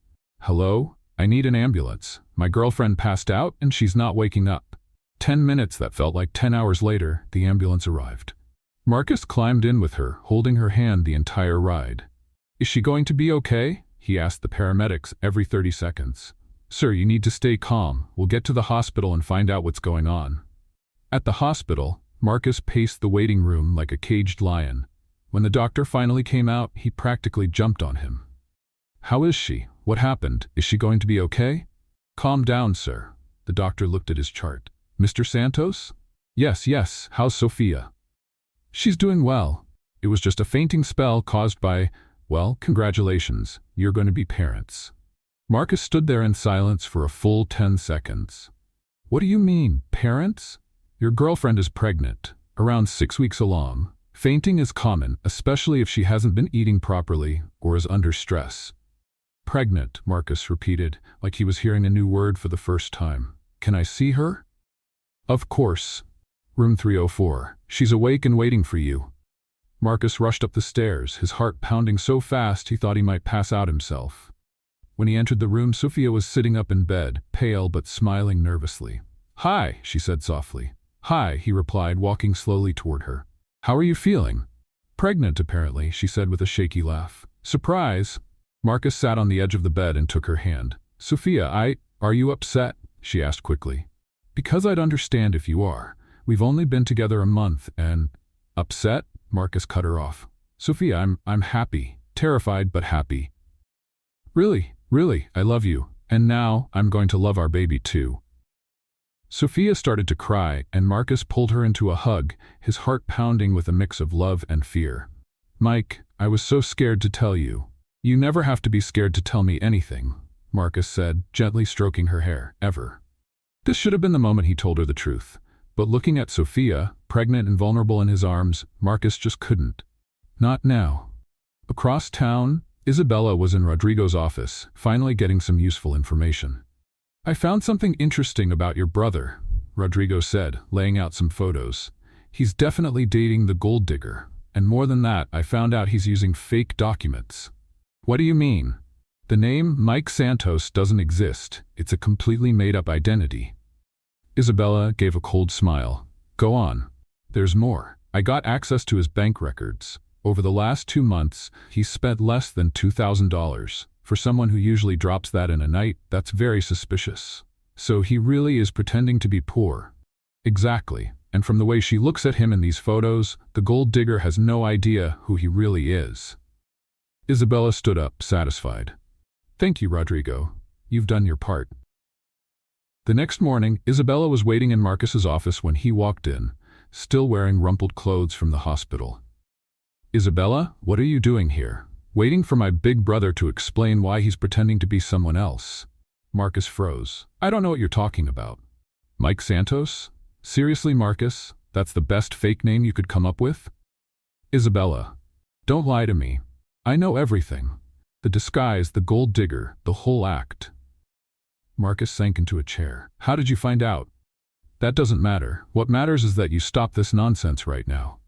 "Hello? I need an ambulance. My girlfriend passed out and she's not waking up." 10 minutes that felt like 10 hours later, the ambulance arrived. Marcus climbed in with her, holding her hand the entire ride. "Is she going to be okay?" he asked the paramedics every 30 seconds. "Sir, you need to stay calm. We'll get to the hospital and find out what's going on." At the hospital, Marcus paced the waiting room like a caged lion. When the doctor finally came out, he practically jumped on him. "How is she? What happened? Is she going to be okay?" "Calm down, sir." The doctor looked at his chart. "Mr. Santos?" Yes. How's Sophia?" "She's doing well. It was just a fainting spell caused by, well, congratulations. You're going to be parents." Marcus stood there in silence for a full 10 seconds. "What do you mean, parents?" "Your girlfriend is pregnant, around 6 weeks along. Fainting is common, especially if she hasn't been eating properly or is under stress." "Pregnant," Marcus repeated, like he was hearing a new word for the first time. "Can I see her?" "Of course. Room 304. She's awake and waiting for you." Marcus rushed up the stairs, his heart pounding so fast he thought he might pass out himself. When he entered the room, Sophia was sitting up in bed, pale but smiling nervously. "Hi," she said softly. "Hi," he replied, walking slowly toward her. "How are you feeling?" "Pregnant, apparently," she said with a shaky laugh. "Surprise!" Marcus sat on the edge of the bed and took her hand. Sophia, are you upset? She asked quickly. Because I'd understand if you are. We've only been together a month and… Upset? Marcus cut her off. Sophia, I'm happy. Terrified, but happy. Really, I love you. And now, I'm going to love our baby too. Sophia started to cry, and Marcus pulled her into a hug, his heart pounding with a mix of love and fear. Mike, I was so scared to tell you. You never have to be scared to tell me anything, Marcus said, gently stroking her hair, ever. This should have been the moment he told her the truth. But looking at Sophia, pregnant and vulnerable in his arms, Marcus just couldn't. Not now. Across town, Isabella was in Rodrigo's office, finally getting some useful information. I found something interesting about your brother, Rodrigo said, laying out some photos. He's definitely dating the gold digger. And more than that, I found out he's using fake documents. What do you mean? The name Mike Santos doesn't exist. It's a completely made-up identity. Isabella gave a cold smile. Go on. There's more. I got access to his bank records. Over the last 2 months, he's spent less than $2,000. For someone who usually drops that in a night, that's very suspicious. So he really is pretending to be poor. Exactly. And from the way she looks at him in these photos, the gold digger has no idea who he really is. Isabella stood up, satisfied. Thank you, Rodrigo. You've done your part. The next morning, Isabella was waiting in Marcus's office when he walked in, still wearing rumpled clothes from the hospital. Isabella, what are you doing here? Waiting for my big brother to explain why he's pretending to be someone else. Marcus froze. I don't know what you're talking about. Mike Santos? Seriously, Marcus? That's the best fake name you could come up with? Isabella, don't lie to me. I know everything. The disguise, the gold digger, the whole act. Marcus sank into a chair. How did you find out? That doesn't matter. What matters is that you stop this nonsense right now.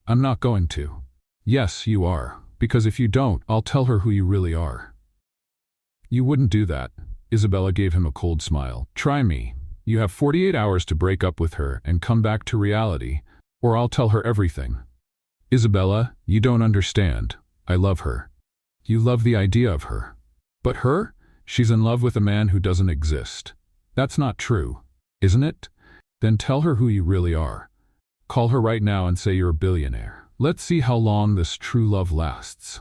I'm not going to. Yes, you are. Because if you don't, I'll tell her who you really are. You wouldn't do that. Isabella gave him a cold smile. Try me. You have 48 hours to break up with her and come back to reality, or I'll tell her everything. Isabella, you don't understand. I love her. You love the idea of her. But her? She's in love with a man who doesn't exist. That's not true, isn't it? Then tell her who you really are. Call her right now and say you're a billionaire. Let's see how long this true love lasts.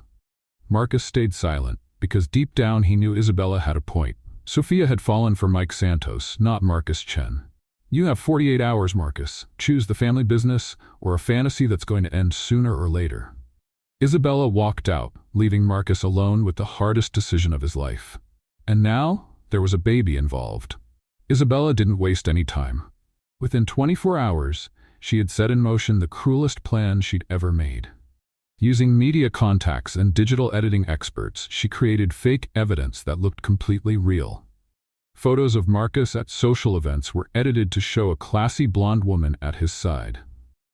Marcus stayed silent, because deep down he knew Isabella had a point. Sophia had fallen for Mike Santos, not Marcus Chen. You have 48 hours, Marcus. Choose the family business or a fantasy that's going to end sooner or later. Isabella walked out, leaving Marcus alone with the hardest decision of his life. And now, there was a baby involved. Isabella didn't waste any time. Within 24 hours, she had set in motion the cruelest plan she'd ever made. Using media contacts and digital editing experts, she created fake evidence that looked completely real. Photos of Marcus at social events were edited to show a classy blonde woman at his side.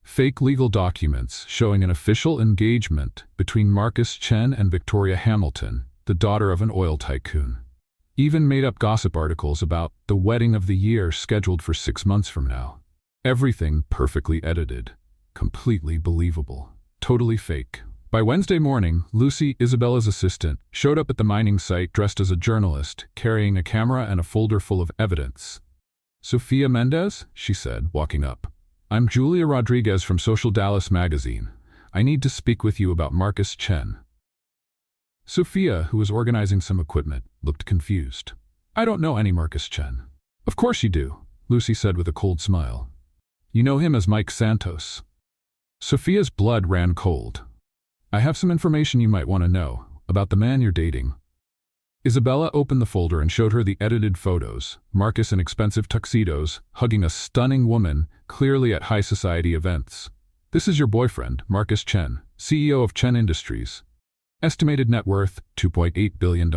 Fake legal documents showing an official engagement between Marcus Chen and Victoria Hamilton, the daughter of an oil tycoon. Even made-up gossip articles about the wedding of the year scheduled for 6 months from now. Everything perfectly edited. Completely believable. Totally fake. By Wednesday morning, Lucy, Isabella's assistant, showed up at the mining site dressed as a journalist, carrying a camera and a folder full of evidence. Sophia Mendez, she said, walking up. I'm Julia Rodriguez from Social Dallas magazine. I need to speak with you about Marcus Chen. Sophia, who was organizing some equipment, looked confused. I don't know any Marcus Chen. Of course you do, Lucy said with a cold smile. You know him as Mike Santos. Sophia's blood ran cold. I have some information you might want to know about the man you're dating. Isabella opened the folder and showed her the edited photos, Marcus in expensive tuxedos, hugging a stunning woman, clearly at high society events. This is your boyfriend, Marcus Chen, CEO of Chen Industries. Estimated net worth, $2.8 billion.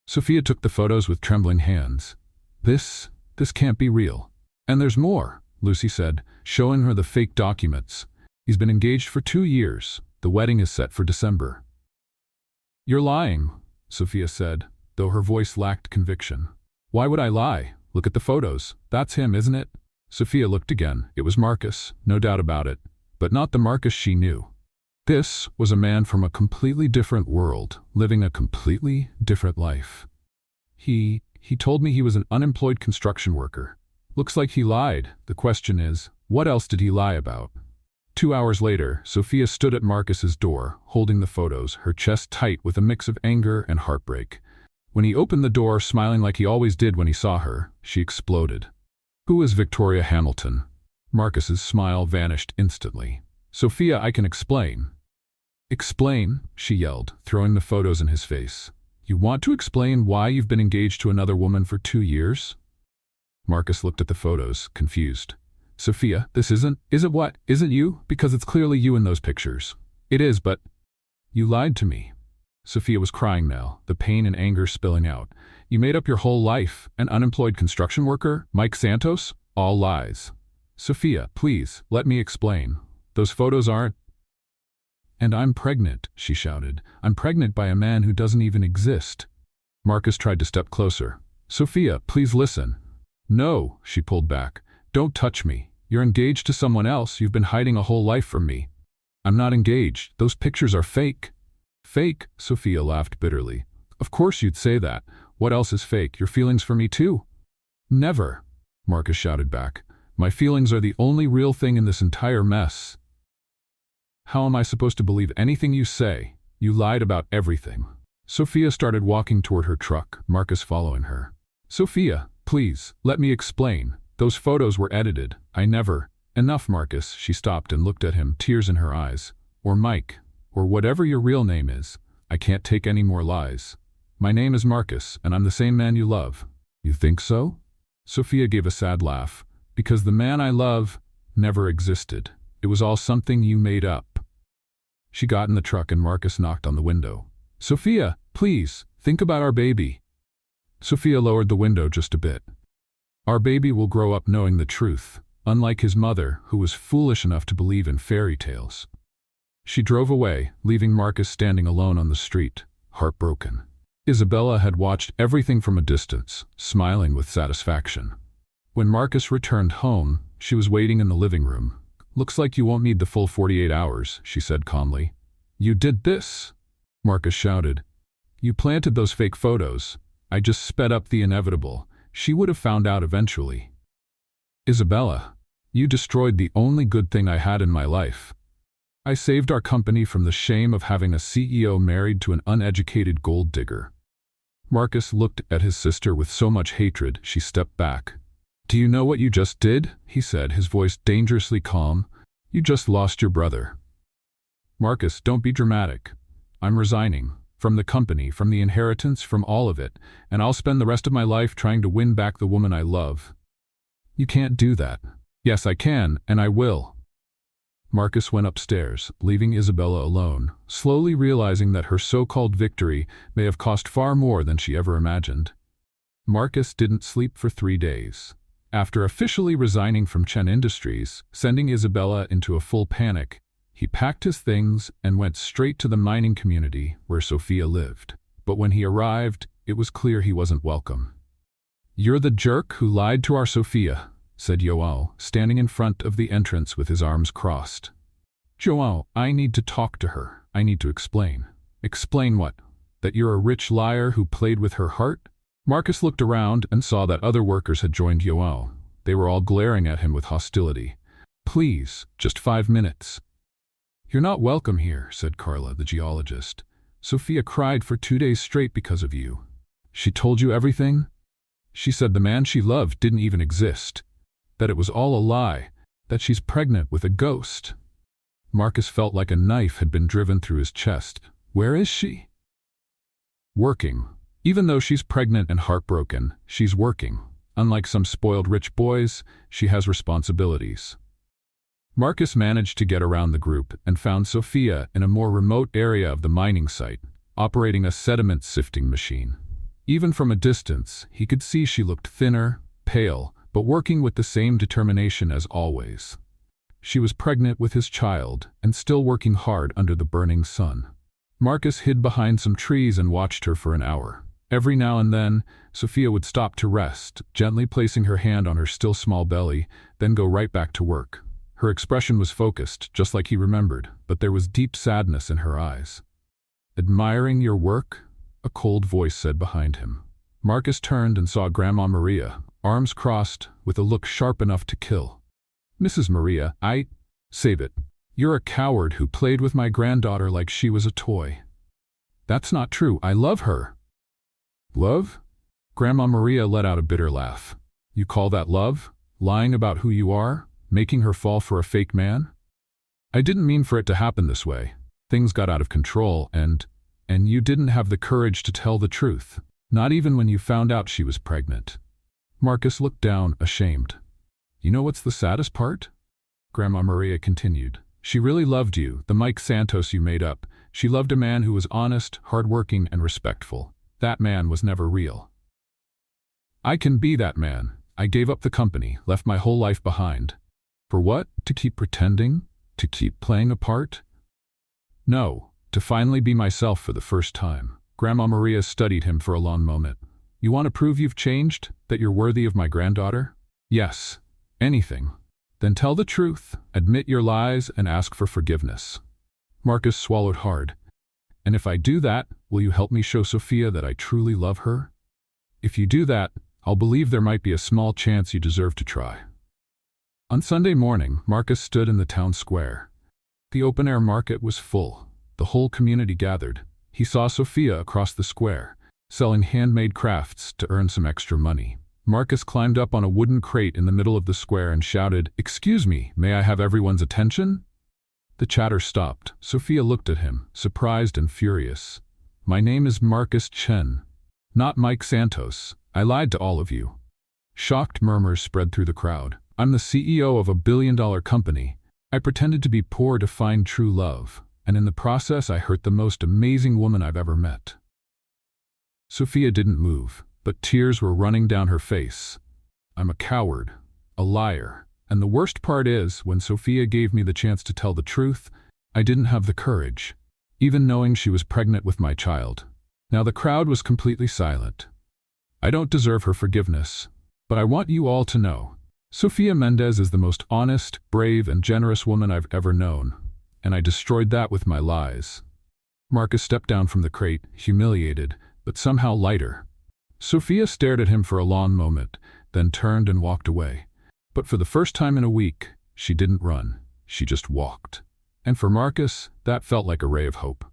Sophia took the photos with trembling hands. This can't be real. And there's more, Lucy said, showing her the fake documents. He's been engaged for 2 years. The wedding is set for December. You're lying, Sophia said, though her voice lacked conviction. Why would I lie? Look at the photos. That's him, isn't it? Sophia looked again. It was Marcus, no doubt about it, but not the Marcus she knew. This was a man from a completely different world, living a completely different life. He told me he was an unemployed construction worker. Looks like he lied. The question is, what else did he lie about? 2 hours later, Sophia stood at Marcus's door, holding the photos, her chest tight with a mix of anger and heartbreak. When he opened the door, smiling like he always did when he saw her, she exploded. "Who is Victoria Hamilton?" Marcus's smile vanished instantly. "Sophia, I can explain." "Explain?" she yelled, throwing the photos in his face. "You want to explain why you've been engaged to another woman for 2 years?" Marcus looked at the photos, confused. "Sophia, this isn't what? Isn't you? Because it's clearly you in those pictures." "It is, but you lied to me." Sophia was crying now, the pain and anger spilling out. "You made up your whole life. An unemployed construction worker? Mike Santos? All lies." "Sophia, please, let me explain. Those photos aren't—" "And I'm pregnant," she shouted. "I'm pregnant by a man who doesn't even exist." Marcus tried to step closer. "Sophia, please listen." "No," she pulled back. "Don't touch me. You're engaged to someone else. You've been hiding a whole life from me." "I'm not engaged. Those pictures are fake." "Fake?" Sophia laughed bitterly. "Of course you'd say that. What else is fake? Your feelings for me too?" "Never," Marcus shouted back. "My feelings are the only real thing in this entire mess." "How am I supposed to believe anything you say? You lied about everything." Sophia started walking toward her truck, Marcus following her. "Sophia, please, let me explain. Those photos were edited. I never—" "Enough, Marcus." She stopped and looked at him, tears in her eyes. "Or Mike, or whatever your real name is. I can't take any more lies. My name is Marcus, and I'm the same man you love." "You think so?" Sophia gave a sad laugh. "Because the man I love never existed. It was all something you made up." She got in the truck and Marcus knocked on the window. "Sophia, please, think about our baby." Sophia lowered the window just a bit. "Our baby will grow up knowing the truth, unlike his mother, who was foolish enough to believe in fairy tales." She drove away, leaving Marcus standing alone on the street, heartbroken. Isabella had watched everything from a distance, smiling with satisfaction. When Marcus returned home, she was waiting in the living room. "Looks like you won't need the full 48 hours, she said calmly. "You did this?" Marcus shouted. "You planted those fake photos. I just sped up the inevitable. She would have found out eventually." "Isabella, you destroyed the only good thing I had in my life. I saved our company from the shame of having a CEO married to an uneducated gold digger." Marcus looked at his sister with so much hatred, she stepped back. "Do you know what you just did?" he said, his voice dangerously calm. "You just lost your brother." "Marcus, don't be dramatic. I'm resigning. From the company, from the inheritance, from all of it, and I'll spend the rest of my life trying to win back the woman I love." "You can't do that." "Yes, I can, and I will." Marcus went upstairs, leaving Isabella alone, slowly realizing that her so-called victory may have cost far more than she ever imagined. Marcus didn't sleep for 3 days. After officially resigning from Chen Industries, sending Isabella into a full panic, he packed his things and went straight to the mining community where Sophia lived. But when he arrived, it was clear he wasn't welcome. "You're the jerk who lied to our Sophia," said João, standing in front of the entrance with his arms crossed. "João, I need to talk to her. I need to explain." "Explain what? That you're a rich liar who played with her heart?" Marcus looked around and saw that other workers had joined João. They were all glaring at him with hostility. "Please, just 5 minutes." "You're not welcome here," said Carla, the geologist. "Sophia cried for 2 days straight because of you." "She told you everything?" "She said the man she loved didn't even exist. That it was all a lie. That she's pregnant with a ghost." Marcus felt like a knife had been driven through his chest. "Where is she?" "Working. Even though she's pregnant and heartbroken, she's working. Unlike some spoiled rich boys, she has responsibilities." Marcus managed to get around the group and found Sophia in a more remote area of the mining site, operating a sediment sifting machine. Even from a distance, he could see she looked thinner, pale, but working with the same determination as always. She was pregnant with his child and still working hard under the burning sun. Marcus hid behind some trees and watched her for an hour. Every now and then, Sophia would stop to rest, gently placing her hand on her still small belly, then go right back to work. Her expression was focused, just like he remembered, but there was deep sadness in her eyes. "Admiring your work?" a cold voice said behind him. Marcus turned and saw Grandma Maria, arms crossed, with a look sharp enough to kill. "Mrs. Maria, save it. You're a coward who played with my granddaughter like she was a toy." "That's not true. I love her." "Love?" Grandma Maria let out a bitter laugh. "You call that love? Lying about who you are? Making her fall for a fake man?" "I didn't mean for it to happen this way. Things got out of control and you didn't have the courage to tell the truth. Not even when you found out she was pregnant." Marcus looked down, ashamed. "You know what's the saddest part?" Grandma Maria continued. "She really loved you, the Mike Santos you made up. She loved a man who was honest, hardworking, and respectful. That man was never real." "I can be that man. I gave up the company, left my whole life behind. For what? To keep pretending? To keep playing a part? No, to finally be myself for the first time." Grandma Maria studied him for a long moment. "You want to prove you've changed? That you're worthy of my granddaughter?" "Yes. Anything." "Then tell the truth, admit your lies, and ask for forgiveness." Marcus swallowed hard. "And if I do that, will you help me show Sophia that I truly love her? If you do that, I'll believe there might be a small chance you deserve to try." On Sunday morning, Marcus stood in the town square. The open-air market was full. The whole community gathered. He saw Sophia across the square, selling handmade crafts to earn some extra money. Marcus climbed up on a wooden crate in the middle of the square and shouted, "Excuse me, may I have everyone's attention?" The chatter stopped. Sophia looked at him, surprised and furious. "My name is Marcus Chen, not Mike Santos. I lied to all of you." Shocked murmurs spread through the crowd. "I'm the CEO of a billion-dollar company. I pretended to be poor to find true love, and in the process I hurt the most amazing woman I've ever met." Sophia didn't move, but tears were running down her face. "I'm a coward, a liar, and the worst part is, when Sophia gave me the chance to tell the truth, I didn't have the courage, even knowing she was pregnant with my child." Now the crowd was completely silent. "I don't deserve her forgiveness, but I want you all to know, Sophia Mendez is the most honest, brave, and generous woman I've ever known, and I destroyed that with my lies." Marcus stepped down from the crate, humiliated, but somehow lighter. Sophia stared at him for a long moment, then turned and walked away. But for the first time in a week, she didn't run, she just walked. And for Marcus, that felt like a ray of hope.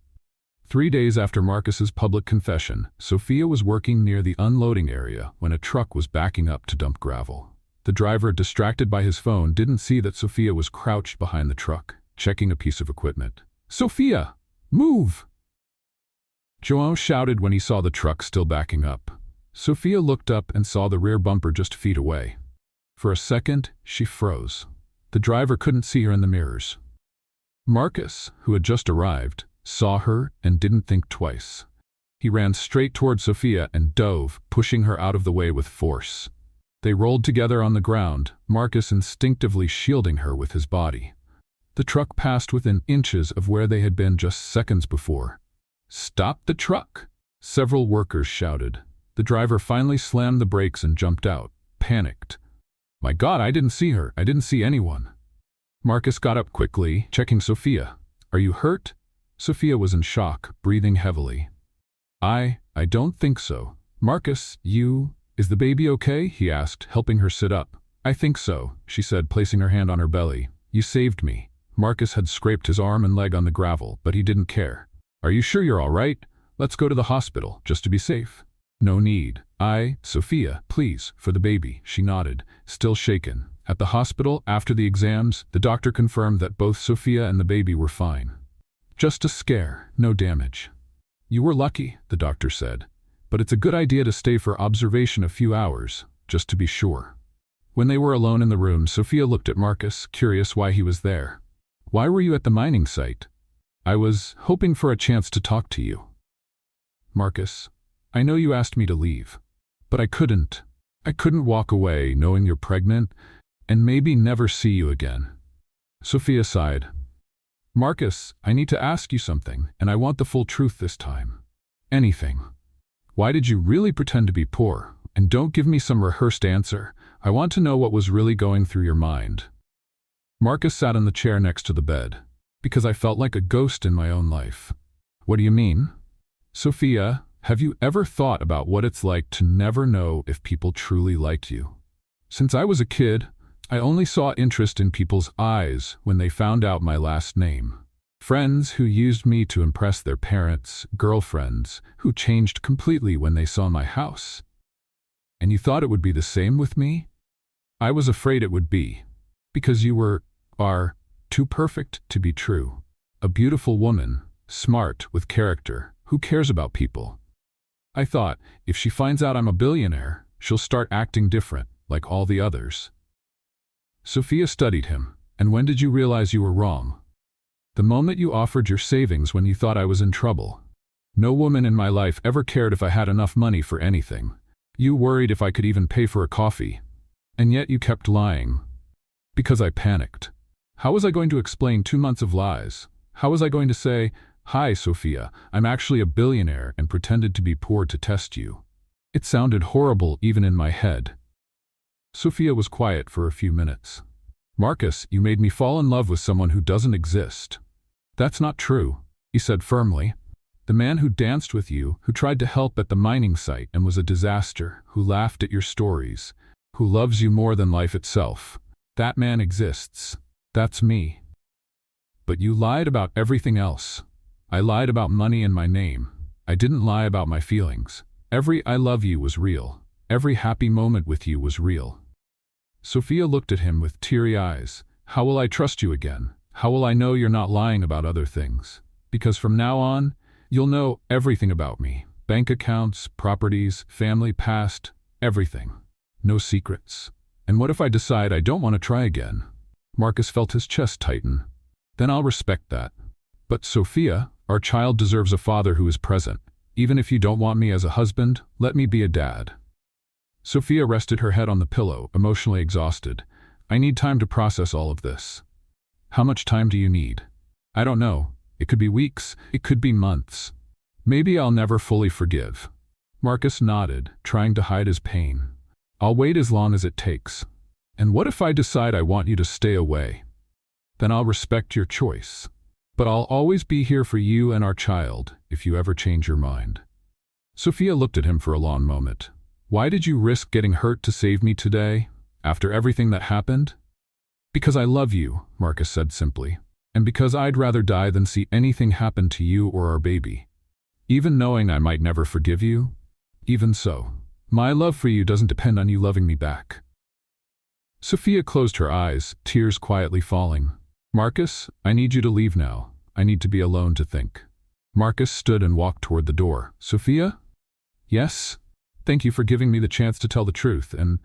3 days after Marcus's public confession, Sophia was working near the unloading area when a truck was backing up to dump gravel. The driver, distracted by his phone, didn't see that Sophia was crouched behind the truck, checking a piece of equipment. "Sophia, move!" João shouted when he saw the truck still backing up. Sophia looked up and saw the rear bumper just feet away. For a second, she froze. The driver couldn't see her in the mirrors. Marcus, who had just arrived, saw her and didn't think twice. He ran straight toward Sophia and dove, pushing her out of the way with force. They rolled together on the ground, Marcus instinctively shielding her with his body. The truck passed within inches of where they had been just seconds before. "Stop the truck!" several workers shouted. The driver finally slammed the brakes and jumped out, panicked. "My God, I didn't see her. I didn't see anyone." Marcus got up quickly, checking Sophia. "Are you hurt?" Sophia was in shock, breathing heavily. I don't think so." "Marcus, is the baby okay?" he asked, helping her sit up. "I think so," she said, placing her hand on her belly. "You saved me." Marcus had scraped his arm and leg on the gravel, but he didn't care. "Are you sure you're all right? Let's go to the hospital, just to be safe." "No need. Sophia, please, for the baby," she nodded, still shaken. At the hospital, after the exams, the doctor confirmed that both Sophia and the baby were fine. "Just a scare, no damage." "You were lucky," the doctor said, "but it's a good idea to stay for observation a few hours, just to be sure." When they were alone in the room, Sophia looked at Marcus, curious why he was there. "Why were you at the mining site?" "I was hoping for a chance to talk to you." "Marcus, I know you asked me to leave, but I couldn't. I couldn't walk away knowing you're pregnant and maybe never see you again." Sophia sighed. "Marcus, I need to ask you something, and I want the full truth this time. Anything. Why did you really pretend to be poor? And don't give me some rehearsed answer. I want to know what was really going through your mind." Marcus sat in the chair next to the bed. Because I felt like a ghost in my own life. What do you mean? Sophia, have you ever thought about what it's like to never know if people truly liked you? Since I was a kid, I only saw interest in people's eyes when they found out my last name. Friends who used me to impress their parents, girlfriends who changed completely when they saw my house. And you thought it would be the same with me? I was afraid it would be. Because you are too perfect to be true. A beautiful woman, smart, with character, who cares about people. I thought, if she finds out I'm a billionaire, she'll start acting different, like all the others. Sophia studied him. And when did you realize you were wrong? The moment you offered your savings when you thought I was in trouble. No woman in my life ever cared if I had enough money for anything. You worried if I could even pay for a coffee. And yet you kept lying. Because I panicked. How was I going to explain 2 months of lies? How was I going to say, "Hi, Sophia, I'm actually a billionaire," and pretended to be poor to test you? It sounded horrible even in my head. Sophia was quiet for a few minutes. Marcus, you made me fall in love with someone who doesn't exist. That's not true, he said firmly. The man who danced with you, who tried to help at the mining site and was a disaster, who laughed at your stories, who loves you more than life itself. That man exists. That's me. But you lied about everything else. I lied about money and my name. I didn't lie about my feelings. Every "I love you" was real. Every happy moment with you was real. Sophia looked at him with teary eyes. How will I trust you again? How will I know you're not lying about other things? Because from now on, you'll know everything about me. Bank accounts, properties, family, past, everything. No secrets. And what if I decide I don't want to try again? Marcus felt his chest tighten. Then I'll respect that. But Sophia, our child deserves a father who is present. Even if you don't want me as a husband, let me be a dad. Sophia rested her head on the pillow, emotionally exhausted. I need time to process all of this. How much time do you need? I don't know. It could be weeks. It could be months. Maybe I'll never fully forgive. Marcus nodded, trying to hide his pain. I'll wait as long as it takes. And what if I decide I want you to stay away? Then I'll respect your choice. But I'll always be here for you and our child if you ever change your mind. Sophia looked at him for a long moment. Why did you risk getting hurt to save me today, after everything that happened? Because I love you, Marcus said simply. And because I'd rather die than see anything happen to you or our baby. Even knowing I might never forgive you? Even so, my love for you doesn't depend on you loving me back. Sophia closed her eyes, tears quietly falling. Marcus, I need you to leave now. I need to be alone to think. Marcus stood and walked toward the door. Sophia? Yes? Thank you for giving me the chance to tell the truth, and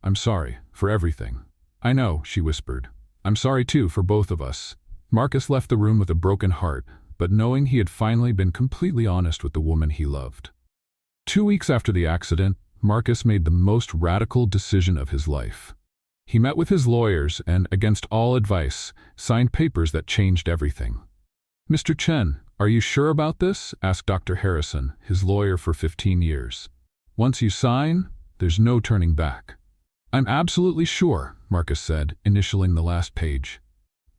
I'm sorry for everything. I know, she whispered. I'm sorry too for both of us. Marcus left the room with a broken heart, but knowing he had finally been completely honest with the woman he loved. 2 weeks after the accident, Marcus made the most radical decision of his life. He met with his lawyers and, against all advice, signed papers that changed everything. Mr. Chen, are you sure about this? Asked Dr. Harrison, his lawyer for 15 years. Once you sign, there's no turning back. I'm absolutely sure, Marcus said, initialing the last page.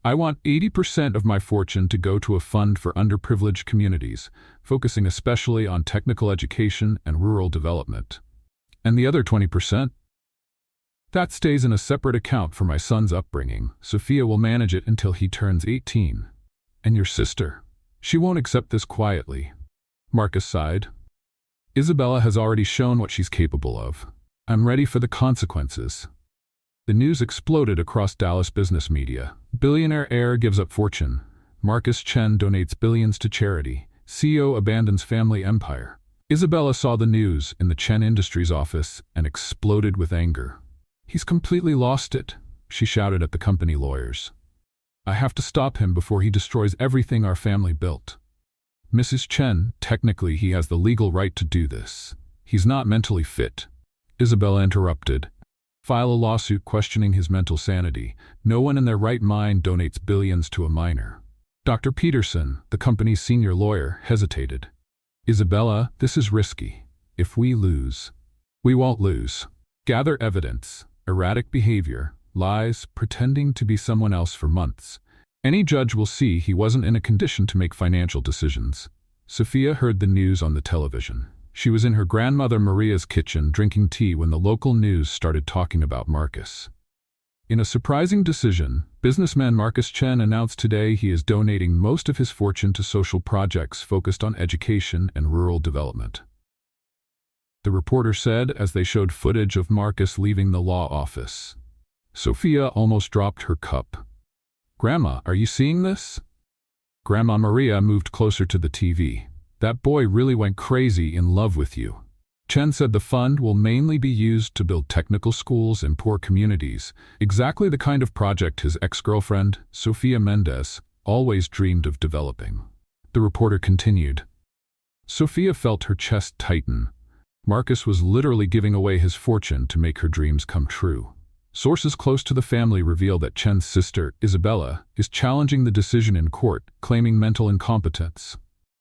I want 80% of my fortune to go to a fund for underprivileged communities, focusing especially on technical education and rural development. And the other 20%? That stays in a separate account for my son's upbringing. Sophia will manage it until he turns 18. And your sister? She won't accept this quietly. Marcus sighed. Isabella has already shown what she's capable of. I'm ready for the consequences. The news exploded across Dallas business media. Billionaire heir gives up fortune. Marcus Chen donates billions to charity. CEO abandons family empire. Isabella saw the news in the Chen Industries office and exploded with anger. He's completely lost it, she shouted at the company lawyers. I have to stop him before he destroys everything our family built. Mrs. Chen, technically he has the legal right to do this. He's not mentally fit. Isabella interrupted. File a lawsuit questioning his mental sanity. No one in their right mind donates billions to a minor. Dr. Peterson, the company's senior lawyer, hesitated. Isabella, this is risky. If we lose, we won't lose. Gather evidence. Erratic behavior, lies, pretending to be someone else for months. Any judge will see he wasn't in a condition to make financial decisions. Sophia heard the news on the television. She was in her grandmother Maria's kitchen drinking tea when the local news started talking about Marcus. In a surprising decision, businessman Marcus Chen announced today he is donating most of his fortune to social projects focused on education and rural development. The reporter said as they showed footage of Marcus leaving the law office. Sophia almost dropped her cup. "Grandma, are you seeing this?" Grandma Maria moved closer to the TV. "That boy really went crazy in love with you." Chen said the fund will mainly be used to build technical schools in poor communities, exactly the kind of project his ex-girlfriend, Sofia Mendez, always dreamed of developing. The reporter continued. Sophia felt her chest tighten. Marcus was literally giving away his fortune to make her dreams come true. Sources close to the family reveal that Chen's sister, Isabella, is challenging the decision in court, claiming mental incompetence.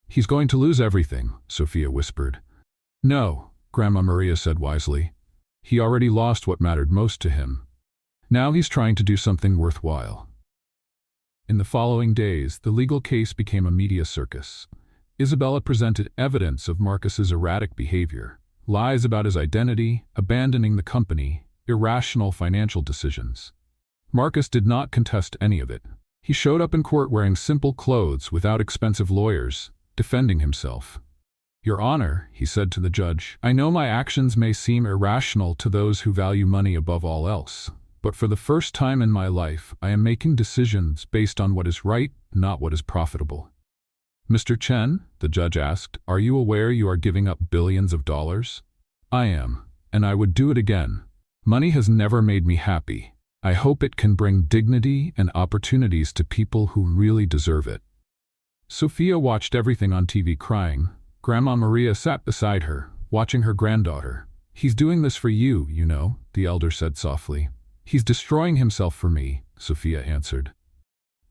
"He's going to lose everything," Sophia whispered. "No," Grandma Maria said wisely. "He already lost what mattered most to him. Now he's trying to do something worthwhile." In the following days, the legal case became a media circus. Isabella presented evidence of Marcus's erratic behavior, lies about his identity, abandoning the company, irrational financial decisions. Marcus did not contest any of it. He showed up in court wearing simple clothes without expensive lawyers, defending himself. "Your Honor," he said to the judge, "I know my actions may seem irrational to those who value money above all else, but for the first time in my life, I am making decisions based on what is right, not what is profitable." "Mr. Chen," the judge asked, "are you aware you are giving up billions of dollars?" "I am, and I would do it again. Money has never made me happy. I hope it can bring dignity and opportunities to people who really deserve it." Sophia watched everything on TV crying. Grandma Maria sat beside her, watching her granddaughter. "He's doing this for you, you know," the elder said softly. "He's destroying himself for me," Sophia answered.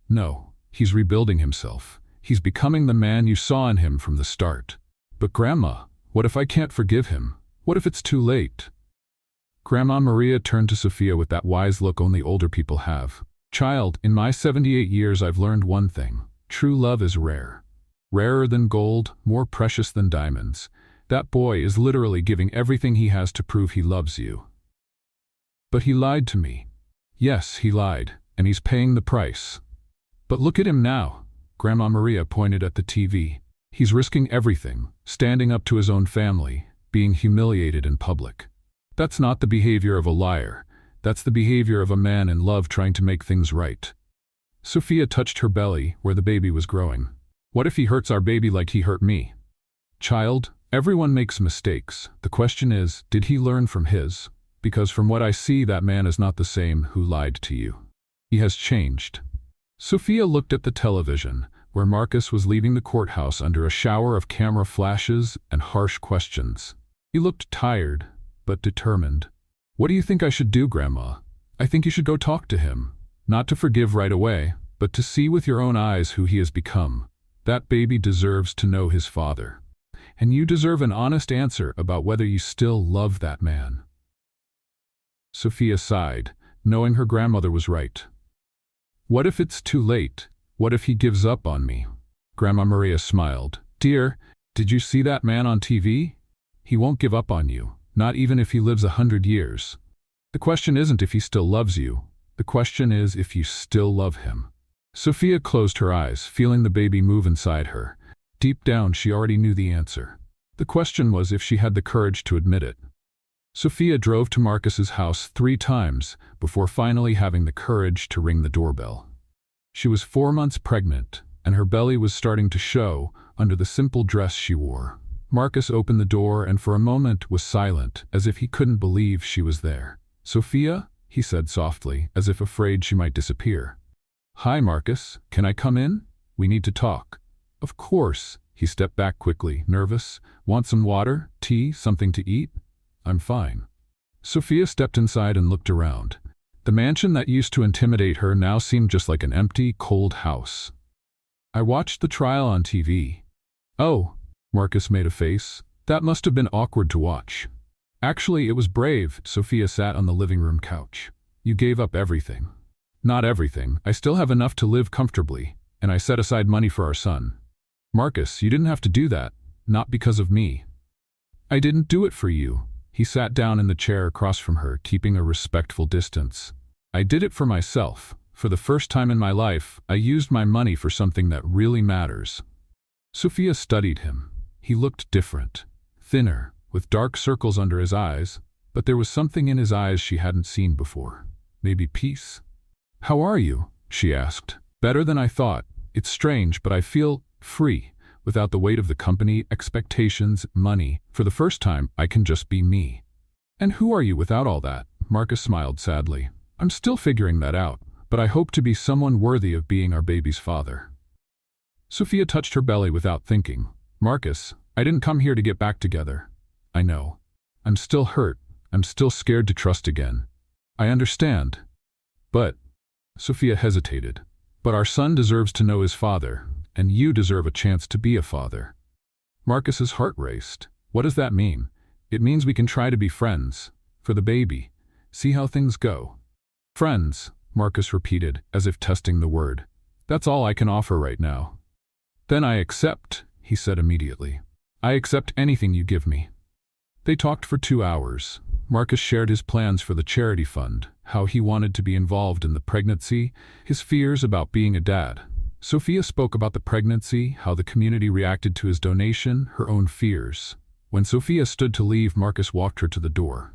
"No, he's rebuilding himself. He's becoming the man you saw in him from the start." "But Grandma, what if I can't forgive him? What if it's too late?" Grandma Maria turned to Sophia with that wise look only older people have. "Child, in my 78 years I've learned one thing. True love is rare. Rarer than gold, more precious than diamonds. That boy is literally giving everything he has to prove he loves you." "But he lied to me." "Yes, he lied, and he's paying the price. But look at him now." Grandma Maria pointed at the TV. "He's risking everything, standing up to his own family, being humiliated in public. That's not the behavior of a liar. That's the behavior of a man in love trying to make things right." Sophia touched her belly, where the baby was growing. "What if he hurts our baby like he hurt me?" "Child, everyone makes mistakes. The question is, did he learn from his? Because from what I see, that man is not the same who lied to you. He has changed." Sophia looked at the television, where Marcus was leaving the courthouse under a shower of camera flashes and harsh questions. He looked tired, but determined. "What do you think I should do, Grandma?" "I think you should go talk to him. Not to forgive right away, but to see with your own eyes who he has become. That baby deserves to know his father. And you deserve an honest answer about whether you still love that man." Sophia sighed, knowing her grandmother was right. "What if it's too late? What if he gives up on me?" Grandma Maria smiled. "Dear, did you see that man on TV? He won't give up on you, not even if he lives 100 years. The question isn't if he still loves you. The question is if you still love him." Sophia closed her eyes, feeling the baby move inside her. Deep down, she already knew the answer. The question was if she had the courage to admit it. Sophia drove to Marcus's house 3 times before finally having the courage to ring the doorbell. She was 4 months pregnant, and her belly was starting to show under the simple dress she wore. Marcus opened the door and for a moment was silent, as if he couldn't believe she was there. "Sophia?" he said softly, as if afraid she might disappear. "Hi, Marcus. Can I come in? We need to talk." "Of course." He stepped back quickly, nervous. "Want some water? Tea? Something to eat?" "I'm fine." Sophia stepped inside and looked around. The mansion that used to intimidate her now seemed just like an empty, cold house. "I watched the trial on TV." "Oh," Marcus made a face. "That must have been awkward to watch." "Actually, it was brave." Sophia sat on the living room couch. You gave up everything. Not everything. I still have enough to live comfortably, and I set aside money for our son. Marcus, you didn't have to do that. Not because of me. I didn't do it for you. He sat down in the chair across from her, keeping a respectful distance. I did it for myself. For the first time in my life, I used my money for something that really matters. Sophia studied him. He looked different. Thinner, with dark circles under his eyes, but there was something in his eyes she hadn't seen before. Maybe peace? How are you? She asked. Better than I thought. It's strange, but I feel free. Without the weight of the company, expectations, money. For the first time, I can just be me. And who are you without all that? Marcus smiled sadly. I'm still figuring that out, but I hope to be someone worthy of being our baby's father. Sophia touched her belly without thinking. Marcus, I didn't come here to get back together. I know. I'm still hurt. I'm still scared to trust again. I understand. But, Sophia hesitated. But our son deserves to know his father, and you deserve a chance to be a father. Marcus's heart raced. What does that mean? It means we can try to be friends. For the baby. See how things go. Friends, Marcus repeated, as if testing the word. That's all I can offer right now. Then I accept, he said immediately. I accept anything you give me. They talked for 2 hours. Marcus shared his plans for the charity fund, how he wanted to be involved in the pregnancy, his fears about being a dad. Sophia spoke about the pregnancy, how the community reacted to his donation, her own fears. When Sophia stood to leave, Marcus walked her to the door.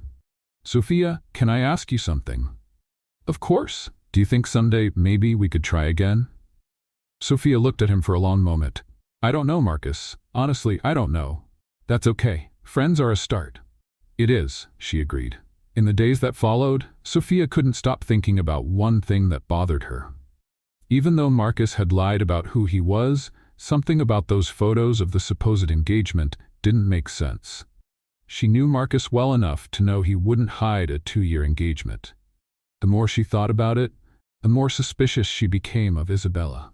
Sophia, can I ask you something? Of course. Do you think someday maybe we could try again? Sophia looked at him for a long moment. I don't know, Marcus. Honestly, I don't know. That's okay. Friends are a start. It is, she agreed. In the days that followed, Sophia couldn't stop thinking about one thing that bothered her. Even though Marcus had lied about who he was, something about those photos of the supposed engagement didn't make sense. She knew Marcus well enough to know he wouldn't hide a 2-year engagement. The more she thought about it, the more suspicious she became of Isabella.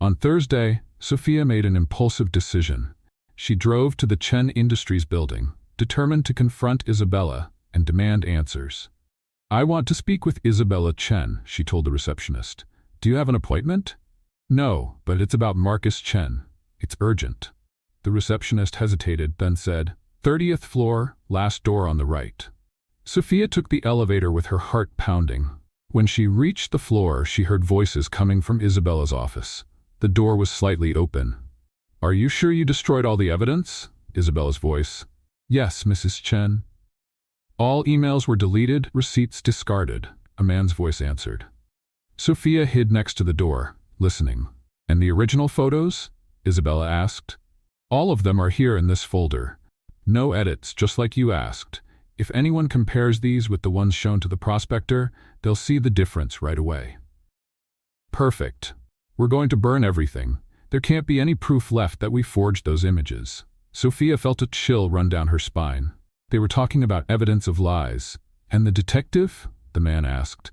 On Thursday, Sophia made an impulsive decision. She drove to the Chen Industries building, determined to confront Isabella and demand answers. I want to speak with Isabella Chen, she told the receptionist. Do you have an appointment? No, but it's about Marcus Chen. It's urgent. The receptionist hesitated, then said, 30th floor, last door on the right. Sophia took the elevator with her heart pounding. When she reached the floor, she heard voices coming from Isabella's office. The door was slightly open. Are you sure you destroyed all the evidence? Isabella's voice. Yes, Mrs. Chen. All emails were deleted, receipts discarded, a man's voice answered. Sophia hid next to the door, listening. And the original photos? Isabella asked. All of them are here in this folder. No edits, just like you asked. If anyone compares these with the ones shown to the prospector, they'll see the difference right away. Perfect. We're going to burn everything. There can't be any proof left that we forged those images. Sophia felt a chill run down her spine. They were talking about evidence of lies. And the detective? The man asked.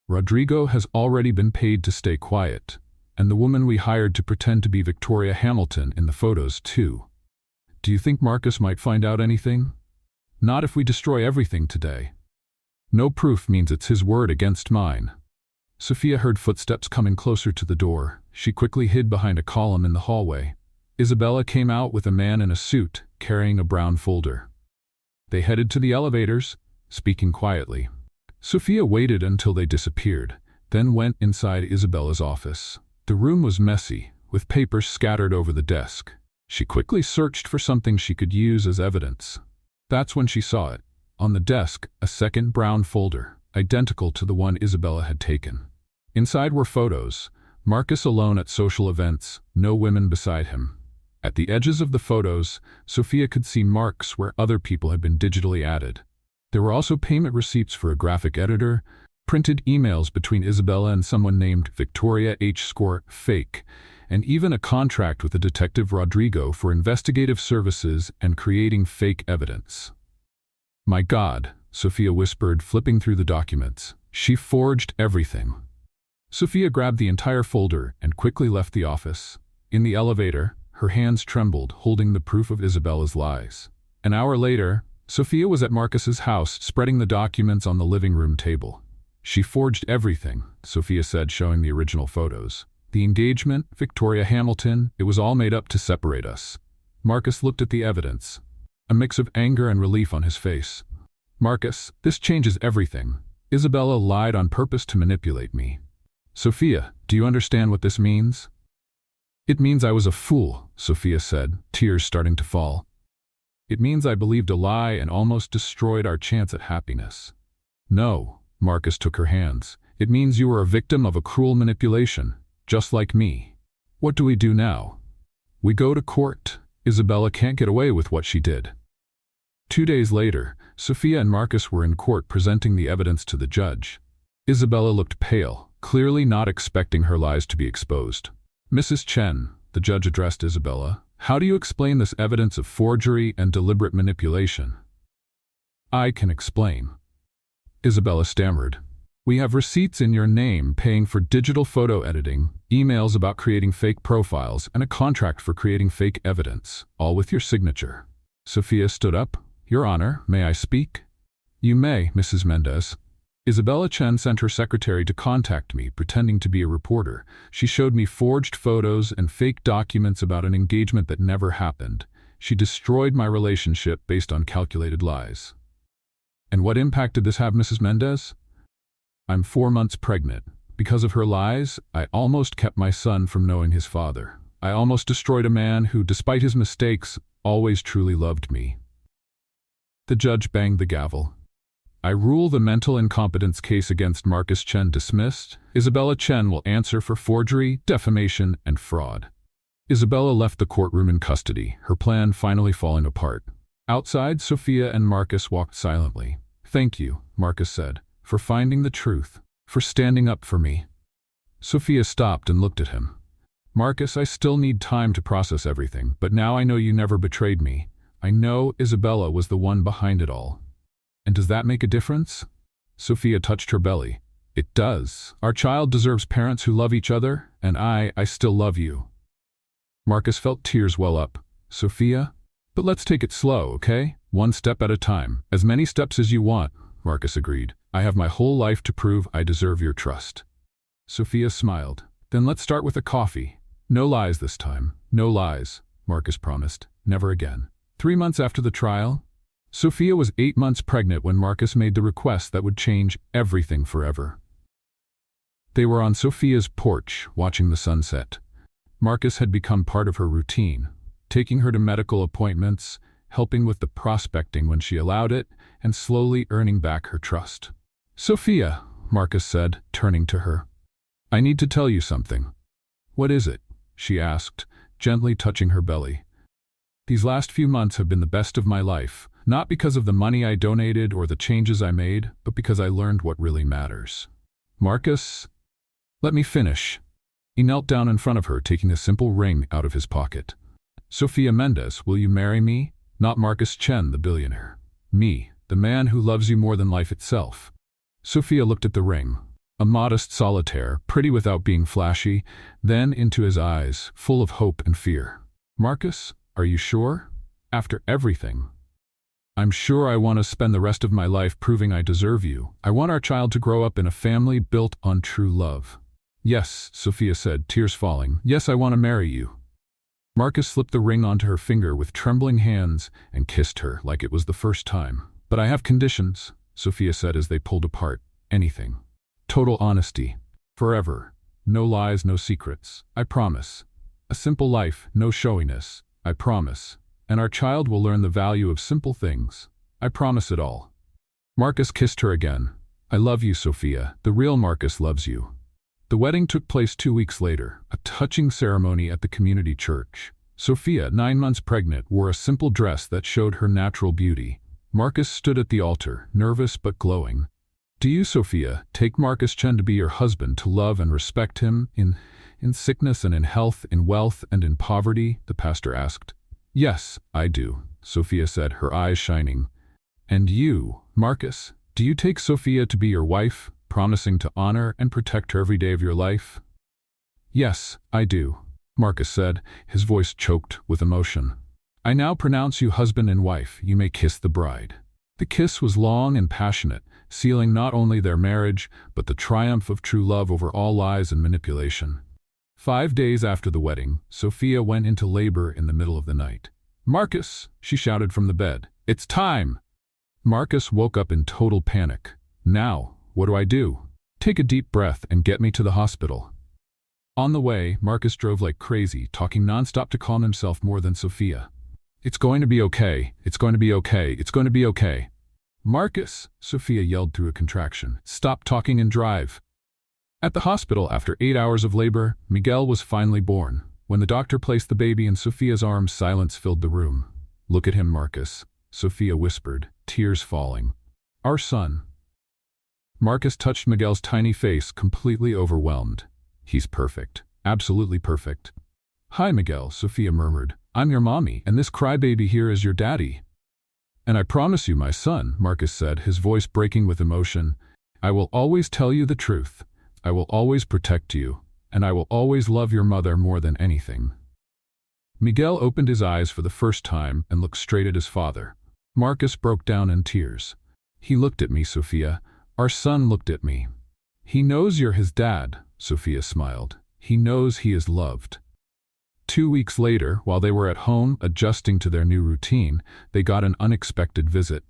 Rodrigo has already been paid to stay quiet, and the woman we hired to pretend to be Victoria Hamilton in the photos too. Do you think Marcus might find out anything? Not if we destroy everything today. No proof means it's his word against mine. Sophia heard footsteps coming closer to the door. She quickly hid behind a column in the hallway. Isabella came out with a man in a suit, carrying a brown folder. They headed to the elevators, speaking quietly. Sophia waited until they disappeared, then went inside Isabella's office. The room was messy, with papers scattered over the desk. She quickly searched for something she could use as evidence. That's when she saw it. On the desk, a second brown folder, identical to the one Isabella had taken. Inside were photos. Marcus alone at social events, no women beside him. At the edges of the photos, Sophia could see marks where other people had been digitally added. There were also payment receipts for a graphic editor, printed emails between Isabella and someone named Victoria H. Fake, and even a contract with the detective Rodrigo for investigative services and creating fake evidence. My God, Sophia whispered, flipping through the documents. She forged everything. Sophia grabbed the entire folder and quickly left the office. In the elevator, her hands trembled, holding the proof of Isabella's lies. An hour later, Sophia was at Marcus's house, spreading the documents on the living room table. She forged everything, Sophia said, showing the original photos. The engagement, Victoria Hamilton, it was all made up to separate us. Marcus looked at the evidence, a mix of anger and relief on his face. Marcus, this changes everything. Isabella lied on purpose to manipulate me. Sophia, do you understand what this means? It means I was a fool, Sophia said, tears starting to fall. It means I believed a lie and almost destroyed our chance at happiness. No, Marcus took her hands. It means you were a victim of a cruel manipulation, just like me. What do we do now? We go to court. Isabella can't get away with what she did. 2 days later, Sophia and Marcus were in court presenting the evidence to the judge. Isabella looked pale, clearly not expecting her lies to be exposed. Mrs. Chen, the judge addressed Isabella, how do you explain this evidence of forgery and deliberate manipulation? I can explain. Isabella stammered. We have receipts in your name paying for digital photo editing, emails about creating fake profiles, and a contract for creating fake evidence, all with your signature. Sophia stood up. Your Honor, may I speak? You may, Mrs. Mendez. Isabella Chen sent her secretary to contact me, pretending to be a reporter. She showed me forged photos and fake documents about an engagement that never happened. She destroyed my relationship based on calculated lies. And what impact did this have, Mrs. Mendez? I'm 4 months pregnant. Because of her lies, I almost kept my son from knowing his father. I almost destroyed a man who, despite his mistakes, always truly loved me. The judge banged the gavel. I rule the mental incompetence case against Marcus Chen dismissed. Isabella Chen will answer for forgery, defamation, and fraud. Isabella left the courtroom in custody, her plan finally falling apart. Outside, Sophia and Marcus walked silently. Thank you, Marcus said, for finding the truth, for standing up for me. Sophia stopped and looked at him. Marcus, I still need time to process everything, but now I know you never betrayed me. I know Isabella was the one behind it all. And does that make a difference? Sophia touched her belly. It does. Our child deserves parents who love each other, and I still love you. Marcus felt tears well up. Sophia? But let's take it slow, okay? 1 step at a time. As many steps as you want, Marcus agreed. I have my whole life to prove I deserve your trust. Sophia smiled. Then let's start with a coffee. No lies this time. No lies, Marcus promised. Never again. 3 months after the trial, Sophia was 8 months pregnant when Marcus made the request that would change everything forever. They were on Sophia's porch, watching the sunset. Marcus had become part of her routine, taking her to medical appointments, helping with the prospecting when she allowed it, and slowly earning back her trust. Sophia, Marcus said, turning to her. I need to tell you something. What is it? She asked, gently touching her belly. These last few months have been the best of my life, not because of the money I donated or the changes I made, but because I learned what really matters. Marcus, let me finish. He knelt down in front of her, taking a simple ring out of his pocket. Sophia Mendez, will you marry me? Not Marcus Chen, the billionaire. Me, the man who loves you more than life itself. Sophia looked at the ring, a modest solitaire, pretty without being flashy, then into his eyes, full of hope and fear. Marcus, are you sure? After everything? I'm sure I want to spend the rest of my life proving I deserve you. I want our child to grow up in a family built on true love. Yes, Sophia said, tears falling. Yes, I want to marry you. Marcus slipped the ring onto her finger with trembling hands and kissed her like it was the first time. But I have conditions, Sophia said as they pulled apart. Anything. Total honesty. Forever. No lies, no secrets. I promise. A simple life, no showiness. I promise. And our child will learn the value of simple things. I promise it all. Marcus kissed her again. I love you, Sophia. The real Marcus loves you. The wedding took place 2 weeks later, a touching ceremony at the community church. Sophia, 9 months pregnant, wore a simple dress that showed her natural beauty. Marcus stood at the altar, nervous but glowing. Do you, Sophia, take Marcus Chen to be your husband, to love and respect him, in sickness and in health, in wealth and in poverty? The pastor asked. Yes, I do, Sophia said, her eyes shining. And you, Marcus, do you take Sophia to be your wife, promising to honor and protect her every day of your life? Yes, I do, Marcus said, his voice choked with emotion. I now pronounce you husband and wife. You may kiss the bride. The kiss was long and passionate, sealing not only their marriage, but the triumph of true love over all lies and manipulation. 5 days after the wedding, Sophia went into labor in the middle of the night. "Marcus!" she shouted from the bed. "It's time!" Marcus woke up in total panic. "Now, what do I do?" "Take a deep breath and get me to the hospital." On the way, Marcus drove like crazy, talking nonstop to calm himself more than Sophia. "It's going to be okay. It's going to be okay. It's going to be okay." "Marcus!" Sophia yelled through a contraction. "Stop talking and drive." At the hospital, after 8 hours of labor, Miguel was finally born. When the doctor placed the baby in Sophia's arms, silence filled the room. "Look at him, Marcus," Sophia whispered, tears falling. "Our son." Marcus touched Miguel's tiny face, completely overwhelmed. "He's perfect. Absolutely perfect." "Hi, Miguel," Sophia murmured. "I'm your mommy, and this crybaby here is your daddy." "And I promise you, my son," Marcus said, his voice breaking with emotion, "I will always tell you the truth. I will always protect you, and I will always love your mother more than anything." Miguel opened his eyes for the first time and looked straight at his father. Marcus broke down in tears. "He looked at me, Sophia. Our son looked at me." "He knows you're his dad," Sophia smiled. "He knows he is loved." 2 weeks later, while they were at home adjusting to their new routine, they got an unexpected visit.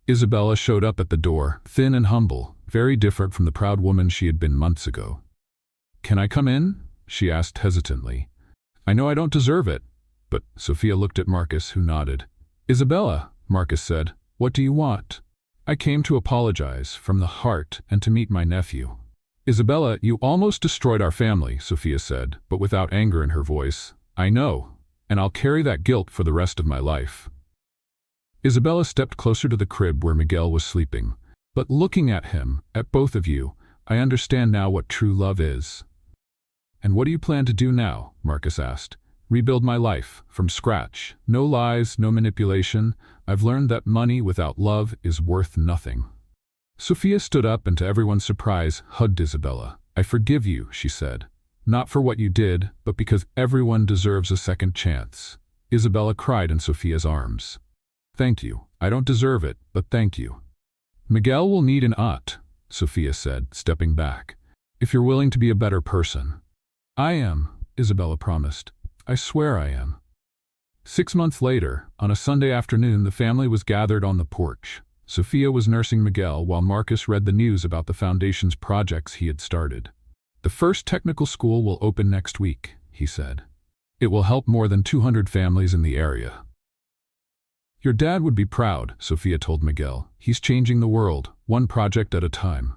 Isabella showed up at the door, thin and humble, very different from the proud woman she had been months ago. "Can I come in?" she asked hesitantly. "I know I don't deserve it." But Sophia looked at Marcus, who nodded. "Isabella," Marcus said, "what do you want?" "I came to apologize, from the heart, and to meet my nephew." "Isabella, you almost destroyed our family," Sophia said, but without anger in her voice. "I know, and I'll carry that guilt for the rest of my life." Isabella stepped closer to the crib where Miguel was sleeping. "But looking at him, at both of you, I understand now what true love is." "And what do you plan to do now?" Marcus asked. "Rebuild my life, from scratch. No lies, no manipulation. I've learned that money without love is worth nothing." Sophia stood up and, to everyone's surprise, hugged Isabella. "I forgive you," she said. "Not for what you did, but because everyone deserves a second chance." Isabella cried in Sophia's arms. "Thank you. I don't deserve it, but thank you." "Miguel will need an aunt," Sophia said, stepping back. "If you're willing to be a better person." "I am," Isabella promised. "I swear I am." 6 months later, on a Sunday afternoon, the family was gathered on the porch. Sophia was nursing Miguel while Marcus read the news about the foundation's projects he had started. "The first technical school will open next week," he said. "It will help more than 200 families in the area." "Your dad would be proud," Sophia told Miguel. "He's changing the world, one project at a time."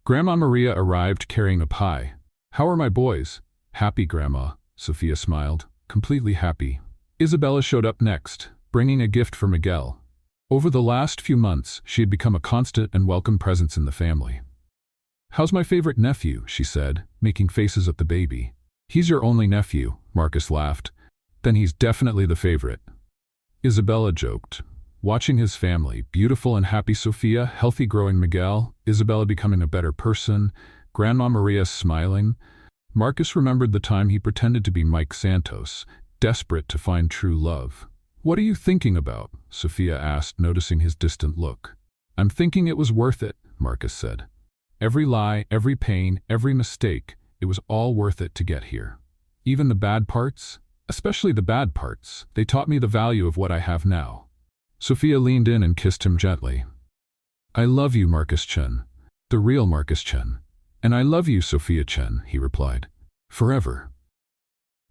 Grandma Maria arrived carrying a pie. "How are my boys?" "Happy, Grandma," Sophia smiled. "Completely happy." Isabella showed up next, bringing a gift for Miguel. Over the last few months, she had become a constant and welcome presence in the family. "How's my favorite nephew?" she said, making faces at the baby. "He's your only nephew," Marcus laughed. "Then he's definitely the favorite." Isabella joked. Watching his family, beautiful and happy Sophia, healthy growing Miguel, Isabella becoming a better person, Grandma Maria smiling, Marcus remembered the time he pretended to be Mike Santos, desperate to find true love. "What are you thinking about?" Sophia asked, noticing his distant look. "I'm thinking it was worth it," Marcus said. "Every lie, every pain, every mistake, it was all worth it to get here. Even the bad parts, especially the bad parts, they taught me the value of what I have now." Sophia leaned in and kissed him gently. "I love you, Marcus Chen, the real Marcus Chen. And I love you, Sophia Chen," he replied. "Forever."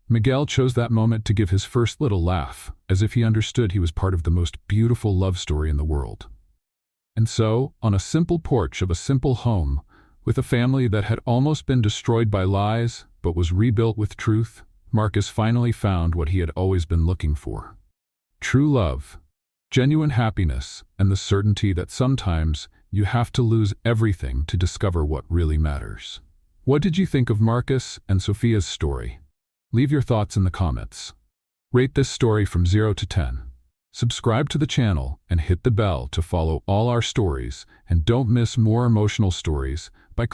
Miguel chose that moment to give his first little laugh, as if he understood he was part of the most beautiful love story in the world. And so, on a simple porch of a simple home, with a family that had almost been destroyed by lies, but was rebuilt with truth, Marcus finally found what he had always been looking for. True love, genuine happiness, and the certainty that sometimes you have to lose everything to discover what really matters. What did you think of Marcus and Sophia's story? Leave your thoughts in the comments. Rate this story from 0 to 10. Subscribe to the channel and hit the bell to follow all our stories, and don't miss more emotional stories by